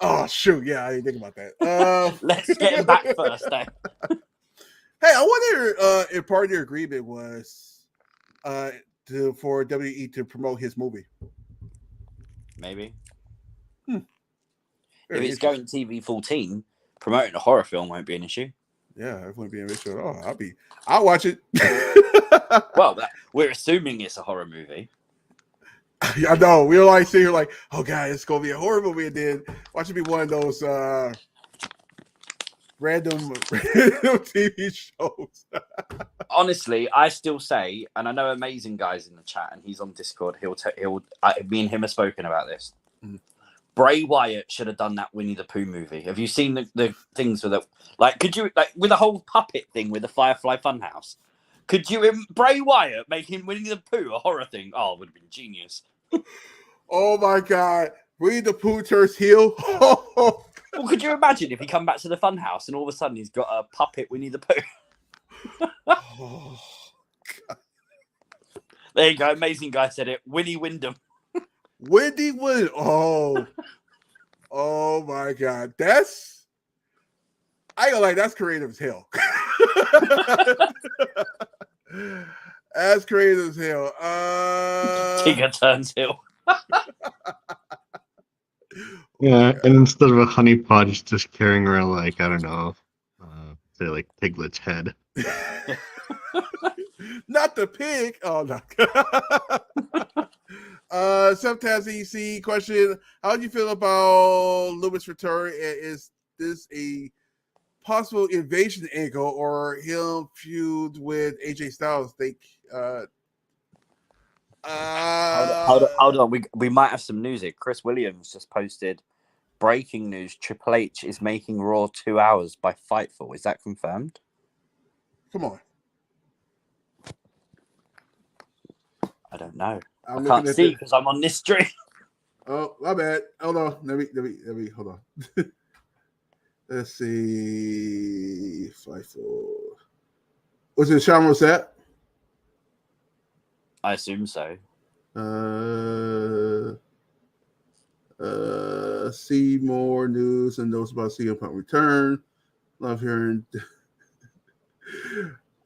Oh shoot, yeah, I didn't think about that. Let's get him back first, though. Hey, I wonder if part of their agreement was for WWE to promote his movie. Maybe. Very If it's going TV 14, promoting a horror film won't be an issue. Yeah, it wouldn't be an issue at all. I'll watch it. Well, we're assuming it's a horror movie. I know. We're like sitting here like, oh god, it's gonna be a horror movie, and then watch it be one of those random TV shows. Honestly, I still say, and I know Amazing Guy's in the chat, and he's on Discord. Me and him have spoken about this. Bray Wyatt should have done that Winnie the Pooh movie. Have you seen the things with it? Like, could you with the whole puppet thing with the Firefly Funhouse? Could you Bray Wyatt making Winnie the Pooh a horror thing? Oh, it would have been genius. Oh my god, Winnie the Pooh turns heel. Well, could you imagine if he come back to the Funhouse and all of a sudden he's got a puppet Winnie the Pooh? Oh, there you go. Amazing Guy said it. Winnie Wyndham. Wendy Wood. Oh my god. I go like that's creative as hell. That's creative as hell. Tigger turns heel. Yeah, and instead of a honeypot, he's just carrying around like I don't know, say like Piglet's head. Not the pig. Oh no. Sometimes you see question, how do you feel about Lumis' return? Is this a possible invasion angle or him feud with AJ Styles? Hold on. We might have some news here. Chris Williams just posted breaking news. Triple H is making Raw 2 hours by Fightful. Is that confirmed? Come on. I don't know. I can't see because I'm on this stream. Oh, my bad. Hold on. Let me hold on. Let's see. Fightful. Was it Sean Rosette? I assume so. See more news and those about CM Punk return. Love hearing.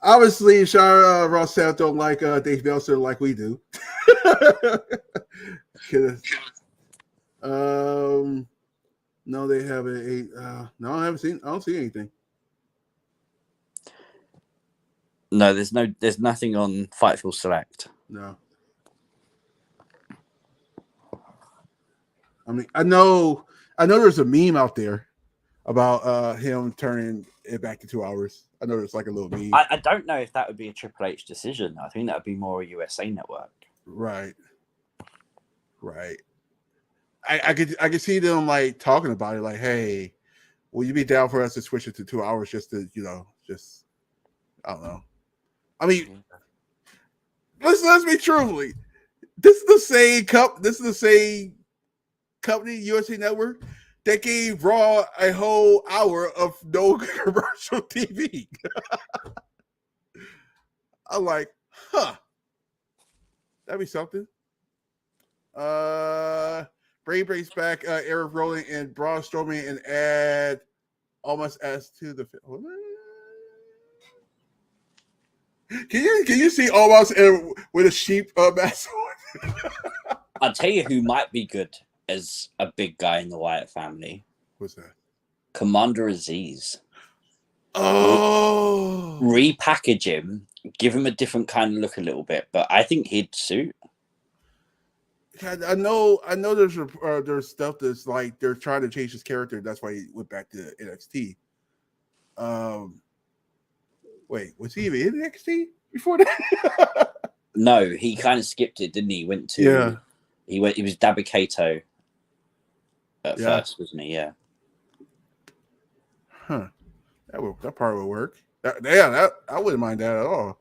Obviously, Sean Rosette don't like Dave Meltzer like we do. No, they haven't. No, I haven't seen. I don't see anything. No, there's nothing on Fightful Select. No. I mean, I know there's a meme out there about him turning it back to 2 hours. I know there's like a little meme. I don't know if that would be a Triple H decision. I think that would be more a USA Network. Right. I could see them like talking about it, like, hey, will you be down for us to switch it to 2 hours just to, just I don't know. I mean, let's be truthfully. This is the same company, USA Network, that gave Raw a whole hour of no commercial TV. I'm like, that'd be something. Bray brings back Eric Rowan and Braun Strowman and add almost as to the. Can you see almost with a sheep mask on? I'll tell you who might be good as a big guy in the Wyatt family. What's that? Commander Aziz. Oh, Repackage him, give him a different kind of look a little bit, but I think he'd suit. I know. There's stuff that's like they're trying to change his character. That's why he went back to NXT. Wait, was he even in NXT before that? No, he kind of skipped it, didn't he? He went to He was Dabba-Kato at first, wasn't he? Yeah. Huh. That part would work. I wouldn't mind that at all.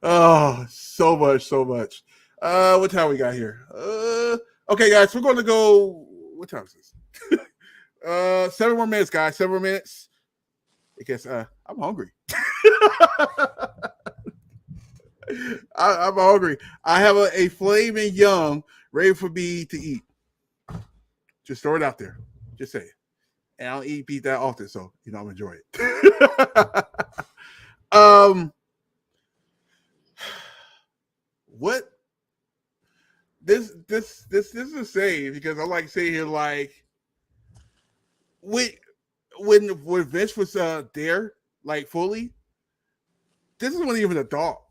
Oh, so much. What time we got here? Okay, guys, we're going to go. What time is this? 7 more minutes, guys. 7 more minutes. Because I'm hungry. I'm hungry. I have a flaming young ready for me to eat. Just throw it out there. Just say it. And I don't eat beef that often, so I'm enjoy it. What? This is insane because I like sitting here like when Vince was there, like fully, this wasn't even a thought.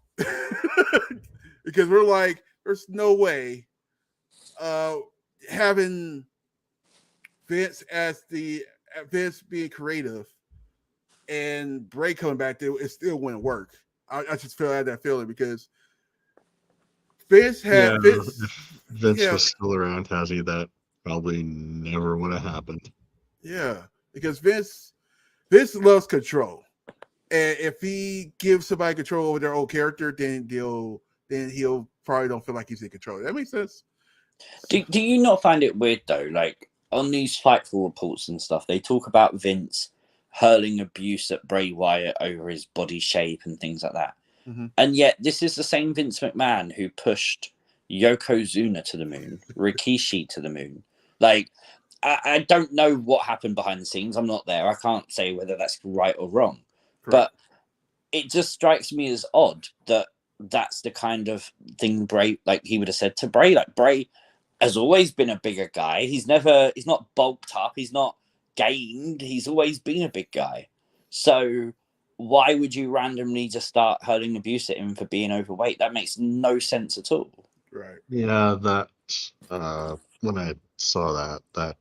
Because we're like, there's no way having Vince being creative and Bray coming back there, it still wouldn't work. I just had that feeling because Vince had if Vince was still around, TAZZY, that probably never would have happened. Yeah, because Vince loves control, and if he gives somebody control over their own character, then he'll probably don't feel like he's in control. That makes sense. Do you not find it weird though? Like on these Fightful reports and stuff, they talk about Vince hurling abuse at Bray Wyatt over his body shape and things like that. Mm-hmm. And yet this is the same Vince McMahon who pushed Yokozuna to the moon, Rikishi to the moon. Like, I don't know what happened behind the scenes. I'm not there. I can't say whether that's right or wrong. Correct. But it just strikes me as odd that that's the kind of thing Bray, like he would have said to Bray. Like Bray has always been a bigger guy. He's not bulked up. He's not gained. He's always been a big guy. So why would you randomly just start hurling abuse at him for being overweight? That makes no sense at all. Right. Yeah, that when I saw that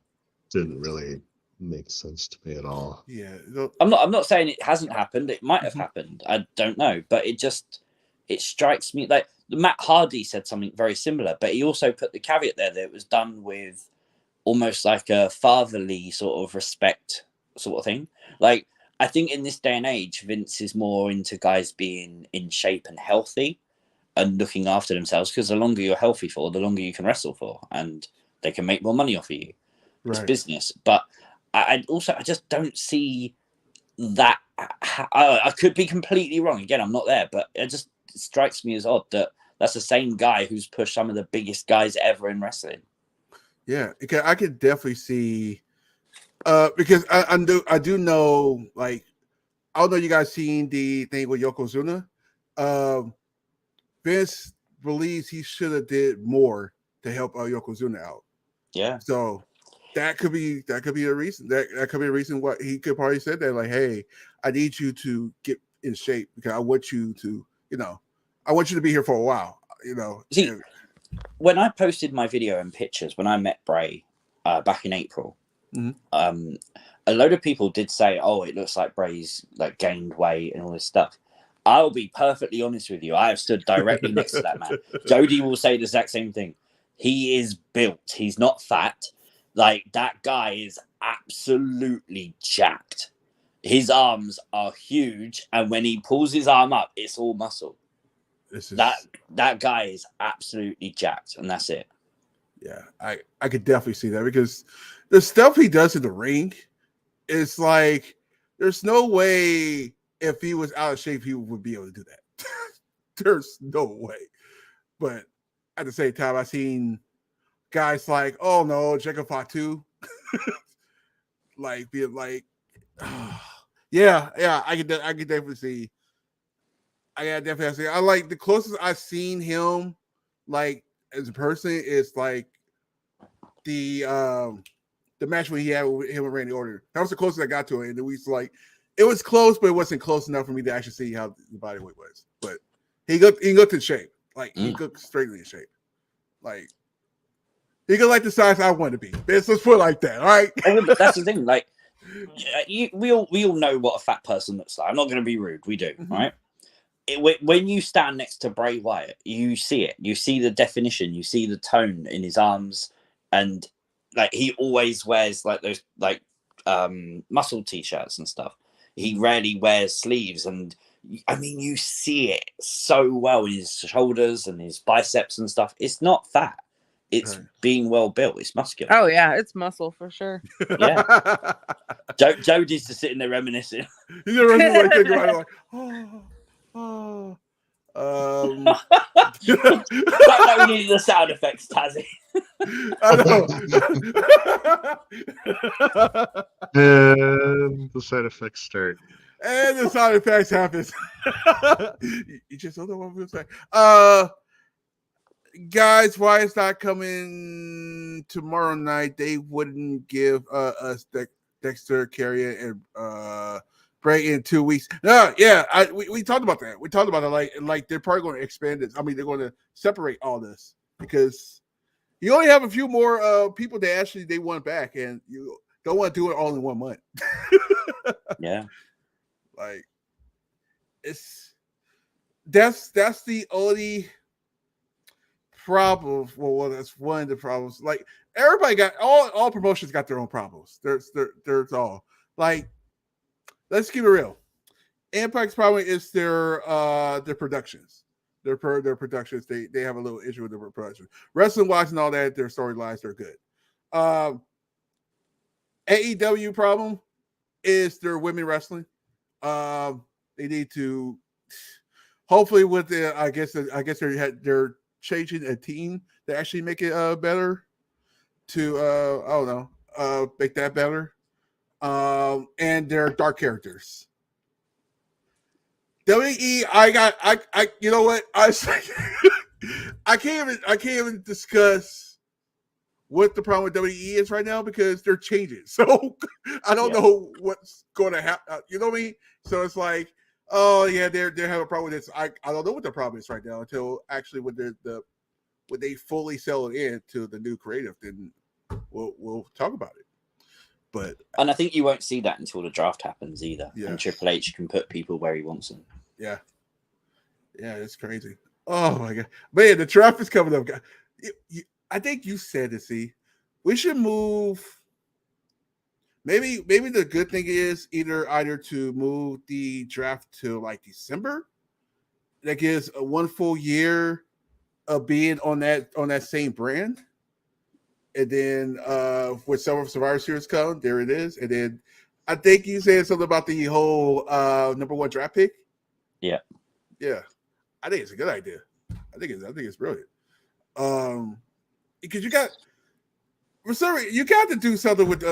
didn't really make sense to me at all. Yeah. I'm not saying it hasn't happened. It might have happened. I don't know. But it strikes me like Matt Hardy said something very similar, but he also put the caveat there that it was done with almost like a fatherly sort of respect sort of thing. Like, I think in this day and age, Vince is more into guys being in shape and healthy and looking after themselves, because the longer you're healthy for, the longer you can wrestle for, and they can make more money off of you. Right. It's business. But I just don't see that I could be completely wrong. Again, I'm not there, but it just strikes me as odd that that's the same guy who's pushed some of the biggest guys ever in wrestling. Yeah, I could definitely see because I do know, like, I don't know you guys seen the thing with Yokozuna. Vince believes he should have did more to help Yokozuna out. Yeah. So that could be a reason. That could be a reason why he could probably said that, like, hey, I need you to get in shape because I want you to, I want you to be here for a while. See, when I posted my video and pictures when I met Bray back in April, a load of people did say, "Oh, it looks like Bray's like gained weight and all this stuff." I'll be perfectly honest with you. I have stood directly next to that man. Jody will say the exact same thing. He is built. He's not fat. Like, that guy is absolutely jacked. His arms are huge, and when he pulls his arm up, it's all muscle. That guy is absolutely jacked, and that's it. Yeah, I could definitely see that because the stuff he does in the ring is like, there's no way if he was out of shape he would be able to do that. There's no way. But at the same time, I've seen guys like, oh no, Jacob Fatu, like being like, yeah, I could definitely see. I like the closest I've seen him, like, as a person is like the match when he had with him and Randy Orton. That was the closest I got to it, and we was like, it was close, but it wasn't close enough for me to actually see how the body weight was. But he looked in shape, like he looked straightly in shape, like he looked like the size I want to be. Let's put it like that, all right? That's the thing. Like, we all know what a fat person looks like. I'm not going to be rude. We do, right? When you stand next to Bray Wyatt, you see it. You see the definition. You see the tone in his arms, and like, he always wears like those like muscle t-shirts and stuff. He rarely wears sleeves, and I mean, you see it so well in his shoulders and his biceps and stuff. It's not fat. It's being well built. It's muscular. Oh yeah, it's muscle for sure. Yeah. Jody's just sitting there reminiscing. He's reminiscing, like, thinking about it, like, that we needed the sound effects, Tazzy. I know. And the side effects start. And the sound effects happens. You just don't know what I'm going to say. Guys, why it's not coming tomorrow night? They wouldn't give us Dexter, Karrion, and Bray in 2 weeks. No, yeah, we talked about that. We talked about it, like they're probably going to expand this. I mean, they're going to separate all this because you only have a few more people that actually they want back, and you don't want to do it all in 1 month. Yeah, like that's the only problem. Well, that's one of the problems. Like, everybody got all promotions got their own problems. There's all, like, let's keep it real. Impact's problem is their productions. Their productions, they have a little issue with their production. Wrestling wise and all that, their storylines are good. AEW problem is their women wrestling. They need to, hopefully with the I guess they're changing a team to actually make it better, to I don't know, make that better. And their dark characters. WE, I you know what? I can't even discuss what the problem with WE is right now because they're changing. So I don't know what's going to happen. You know what I mean? So it's like, oh yeah, they're having a problem with this. I don't know what the problem is right now until actually when they fully sell it in to the new creative, then we'll talk about it. And I think you won't see that until the draft happens either. Yeah. And Triple H can put people where he wants them. Yeah, it's crazy. Oh my god, man, the draft is coming up. I think you said it. See, we should move. Maybe the good thing is either to move the draft to like December. That gives a 1 full year of being on that same brand. And then when some of Survivor Series come, there it is. And then I think you said something about the whole number 1 draft pick. Yeah. I think it's a good idea. I think it's brilliant. Because you got to do something with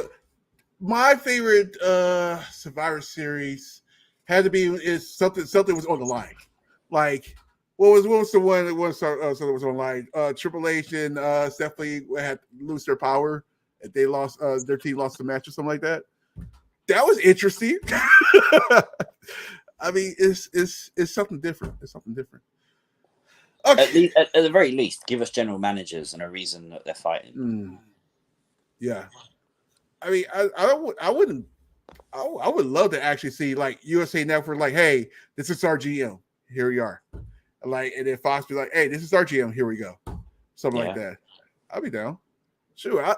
my favorite Survivor Series had to be is something was on the line. Like what was the one that was something was on the line? Triple H and Stephanie had lose their power. They lost their team lost the match or something like that. That was interesting. I mean, it's something different. It's something different. Okay. At the very least, give us general managers and a reason that they're fighting. Yeah. I mean, I would love to actually see like USA Network, like, hey, this is our GM. Here we are. Like, and then Fox be like, hey, this is our GM. Here we go. Something like that. I'll be down. Sure.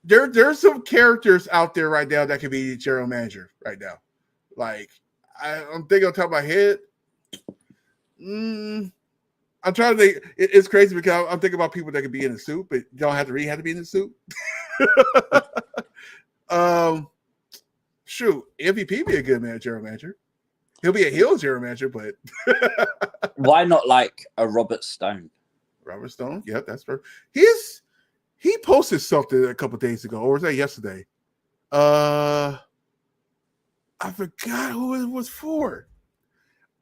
There's some characters out there right now that could be general manager right now. Like, I'm thinking on top of my head. I'm trying to think. It's crazy because I'm thinking about people that could be in the suit, but you don't have to really have to be in the suit. Shoot, MVP be a good general manager. He'll be a heel general manager, but why not like a Robert Stone? Robert Stone, yep, that's perfect. He posted something a couple days ago, or was that yesterday? I forgot who it was for.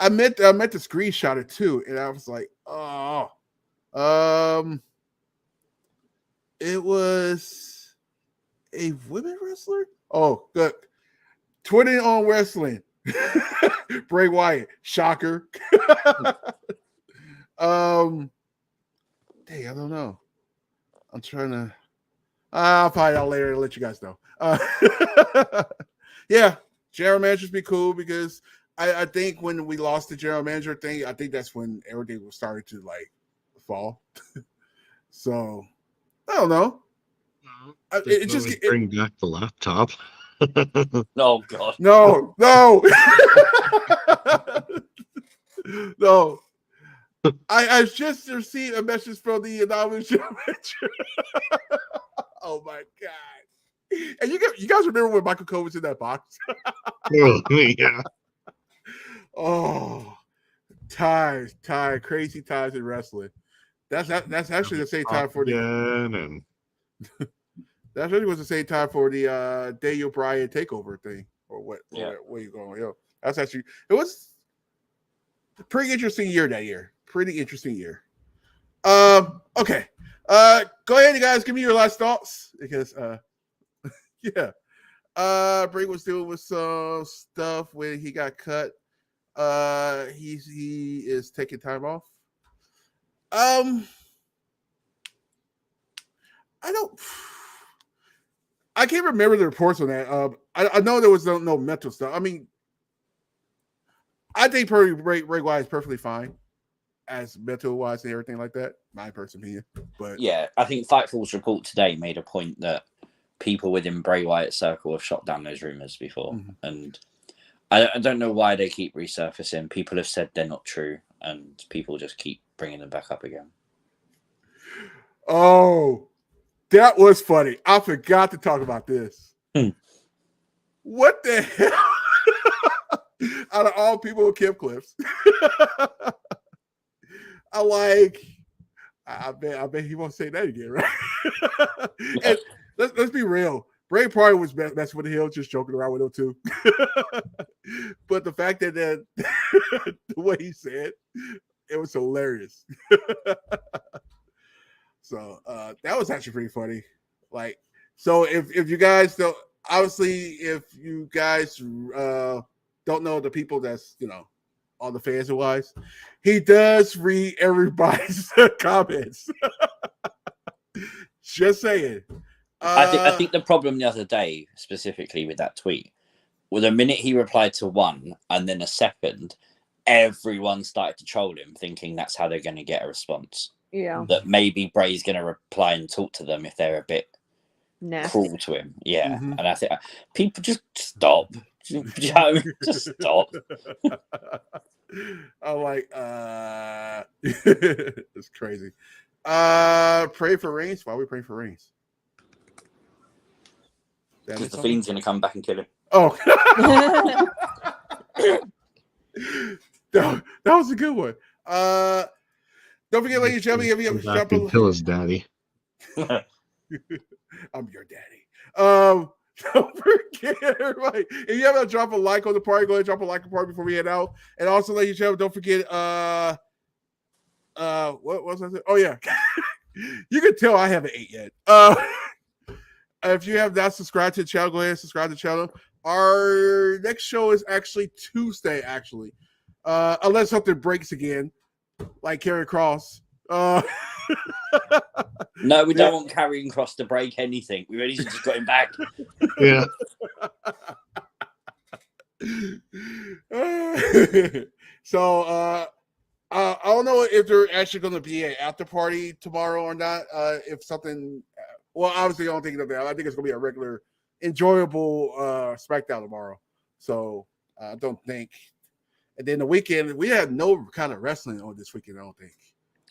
I meant to screenshot it too, and I was like, oh, it was a women wrestler. Oh, good. Twitter on wrestling. Bray Wyatt, shocker. Dang, I don't know. I'm trying to. I'll find out later and let you guys know. Yeah, general managers be cool because I think when we lost the general manager thing, I think that's when everything was starting to like fall. So I don't know. It just bring back the laptop. Oh God, no. No. I just received a message from the anonymous general manager. Oh my God. And you guys remember when Michael Cole was in that box? Yeah. Oh, crazy ties in wrestling. That's actually the same time for the that really was the same time for the Daniel Bryan takeover thing, or what? Yeah. Where you going? Yo, that's actually it was a pretty interesting year that year. Pretty interesting year. Okay. Go ahead, you guys. Give me your last thoughts because yeah. Bray was dealing with some stuff when he got cut. He is taking time off. I can't remember the reports on that. I know there was no mental stuff. I mean, I think Bray Wyatt is perfectly fine as mental wise and everything like that. My personal opinion, but yeah, I think Fightful's report today made a point that people within Bray Wyatt's circle have shot down those rumors before, and I don't know why they keep resurfacing. People have said they're not true, and people just keep bringing them back up again. Oh, that was funny. I forgot to talk about this. What the hell? Out of all people with Kim clips, I bet he won't say that again, right? And let's be real. Bray probably was messing with him, just joking around with him too. But the fact that the way he said, it was hilarious. So that was actually pretty funny. Like, so if you guys don't, obviously, if you guys don't know the people that's, all the fans wise, he does read everybody's comments. Just saying. I think the problem the other day, specifically with that tweet, was the minute he replied to one and then a second, everyone started to troll him, thinking that's how they're going to get a response. Yeah. That maybe Bray's going to reply and talk to them if they're a bit cruel to him. Yeah. And I think people just stop. Just stop. I'm like, it's crazy. Pray for Reigns. Why are we praying for Reigns? Because the Fiend's going to come back and kill him. Oh. that was a good one. Don't forget, ladies and gentlemen, if you Come back and kill his daddy. I'm your daddy. Don't forget, everybody. If you haven't dropped a like on the party, go ahead and drop a like on the party before we head out. And also, ladies and gentlemen, don't forget, what was I saying? Oh yeah. You can tell I haven't ate yet. If you have not subscribed to the channel, go ahead and subscribe to the channel. Our next show is actually Tuesday, unless something breaks again, like Karrion Kross. No, we don't want Karrion Kross to break anything. We really just got him back. Yeah. So I don't know if there's actually going to be an after party tomorrow or not. If something, well, obviously I don't think of that. I think it's going to be a regular, enjoyable SmackDown tomorrow. So I don't think. And then the weekend, we have no kind of wrestling on this weekend. I don't think.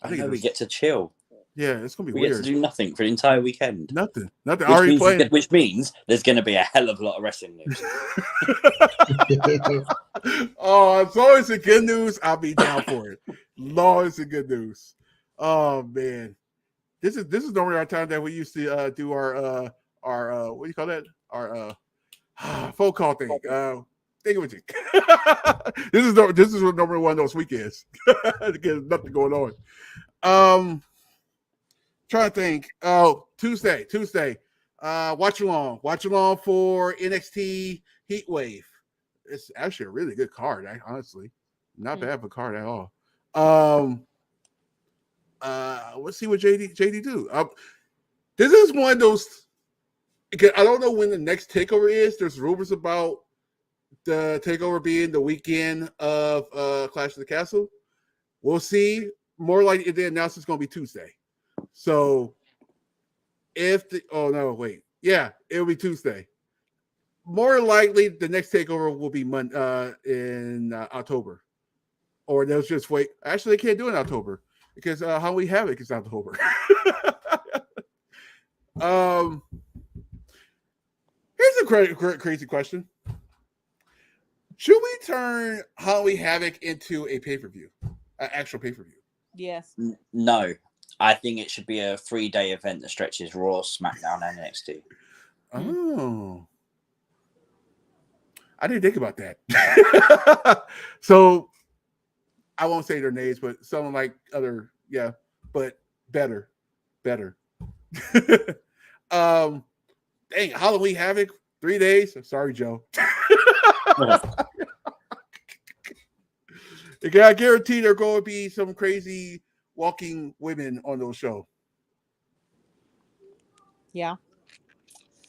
I think we get to chill. Yeah, it's gonna be we weird. Get to do nothing for an entire weekend. Nothing. Already playing. Which means there's going to be a hell of a lot of wrestling news. Oh, as long as it's good news, I'll be down for it. Long as it's good news. Oh man, this is normally our time that we used to do our what do you call that? Our phone call thing. Think of it. This is what normally one of those weekends. There's nothing going on. Trying to think. Oh, Tuesday. Watch along for NXT Heatwave. It's actually a really good card, honestly. Not bad of a card at all. Let's see what JD do. This is one of those. I don't know when the next takeover is. There's rumors about the takeover being the weekend of Clash of the Castle. We'll see. More likely, if they announce it's going to be Tuesday. So, it'll be Tuesday. More likely, the next takeover will be in October, or they'll just wait. Actually, they can't do it in October because Halloween Havoc is October. Here's a crazy question: should we turn Halloween Havoc into a pay-per-view, an actual pay-per-view? Yes. No. I think it should be a 3-day event that stretches Raw, SmackDown, and NXT. Oh. I didn't think about that. So I won't say their names, but someone like other, but better. Dang, Halloween Havoc, 3 days. Sorry, Joe. I guarantee there are going to be some crazy walking women on those shows. Yeah.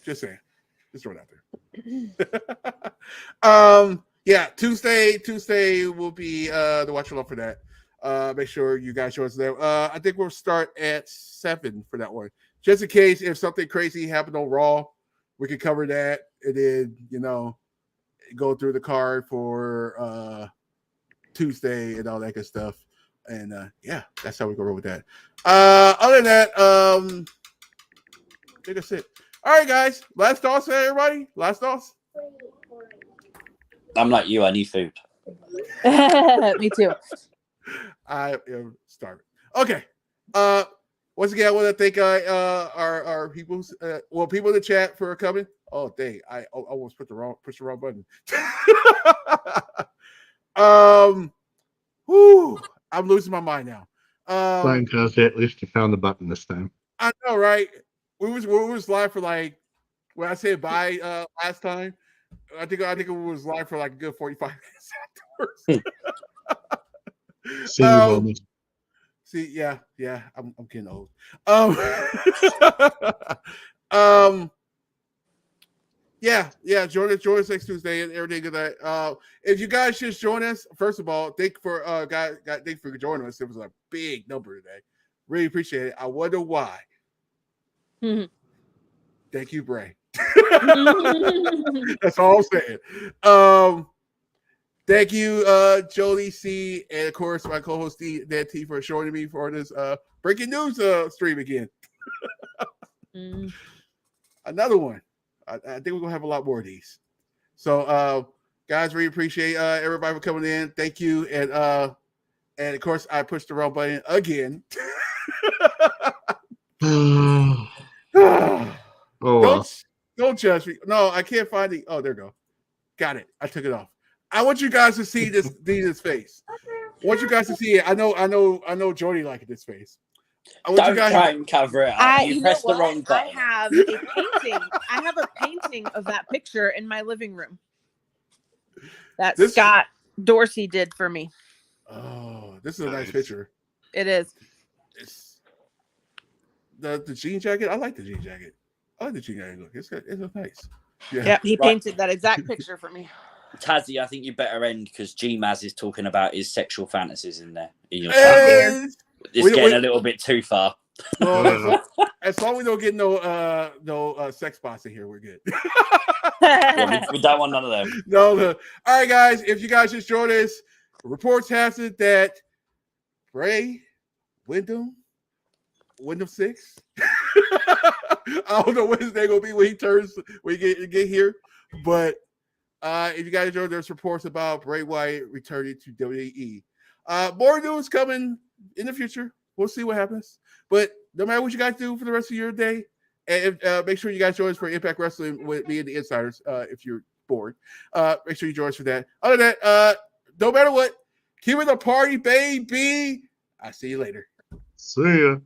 Just saying. Just throw it out there. Tuesday will be the watch along for that. Make sure you guys show us there. I think we'll start at 7 for that one. Just in case if something crazy happened on Raw, we can cover that and then, go through the card for Tuesday and all that good stuff. And that's how we go with that. Other than that, I think that's it. All right, guys. Last thoughts, everybody. Last thoughts. I'm like you. I need food. Me too. I am starving. Okay. Once again, I want to thank our people, people in the chat for coming. Oh, dang! I almost pushed the wrong button. I'm losing my mind now. Fine, Tuesday. At least you found the button this time. I know, right? We was live for like when I said bye last time. I think it was live for like a good 45 minutes afterwards. See, yeah, I'm getting old. Join us next Tuesday and everything of that. If you guys just join us, first of all, thank you for joining us. It was a big number today. Really appreciate it. I wonder why. Mm-hmm. Thank you, Bray. That's all I'm saying. Thank you, Jody C, and of course my co-host Dan T for joining me for this breaking news stream again. Another one. I think we're gonna have a lot more of these. So, guys, really appreciate everybody for coming in. Thank you, and of course, I pushed the wrong button again. Oh well. Don't judge me. No, I can't find it. Oh, there we go. Got it. I took it off. I want you guys to see this face. I want you guys to see it. I know Jody liked this face. Don't try and cover it up. You pressed the wrong button. I have a painting. I have a painting of that picture in my living room that Scott Dorsey did for me. Oh, this is a nice picture. It is. It's the jean jacket. I like the jean jacket. I like the jean jacket look. It's nice. Yeah, he painted that exact picture for me. Tazzy, I think you better end because G-Maz is talking about his sexual fantasies in there. In your it's getting a little bit too far. Well, as long as we don't get no sex spots in here, we're good. Yeah, we don't want none of them. No. All right, guys. If you guys just joined us, reports have it that Bray Wyndham 6. I don't know what his name gonna be when he get here, but if you guys enjoyed, there's reports about Bray Wyatt returning to WWE. More news coming in the future. We'll see what happens. But no matter what you guys do for the rest of your day, and make sure you guys join us for Impact Wrestling with me and the Insiders. If you're bored, make sure you join us for that. Other than that, no matter what, keep it a party, baby. I'll see you later. See ya.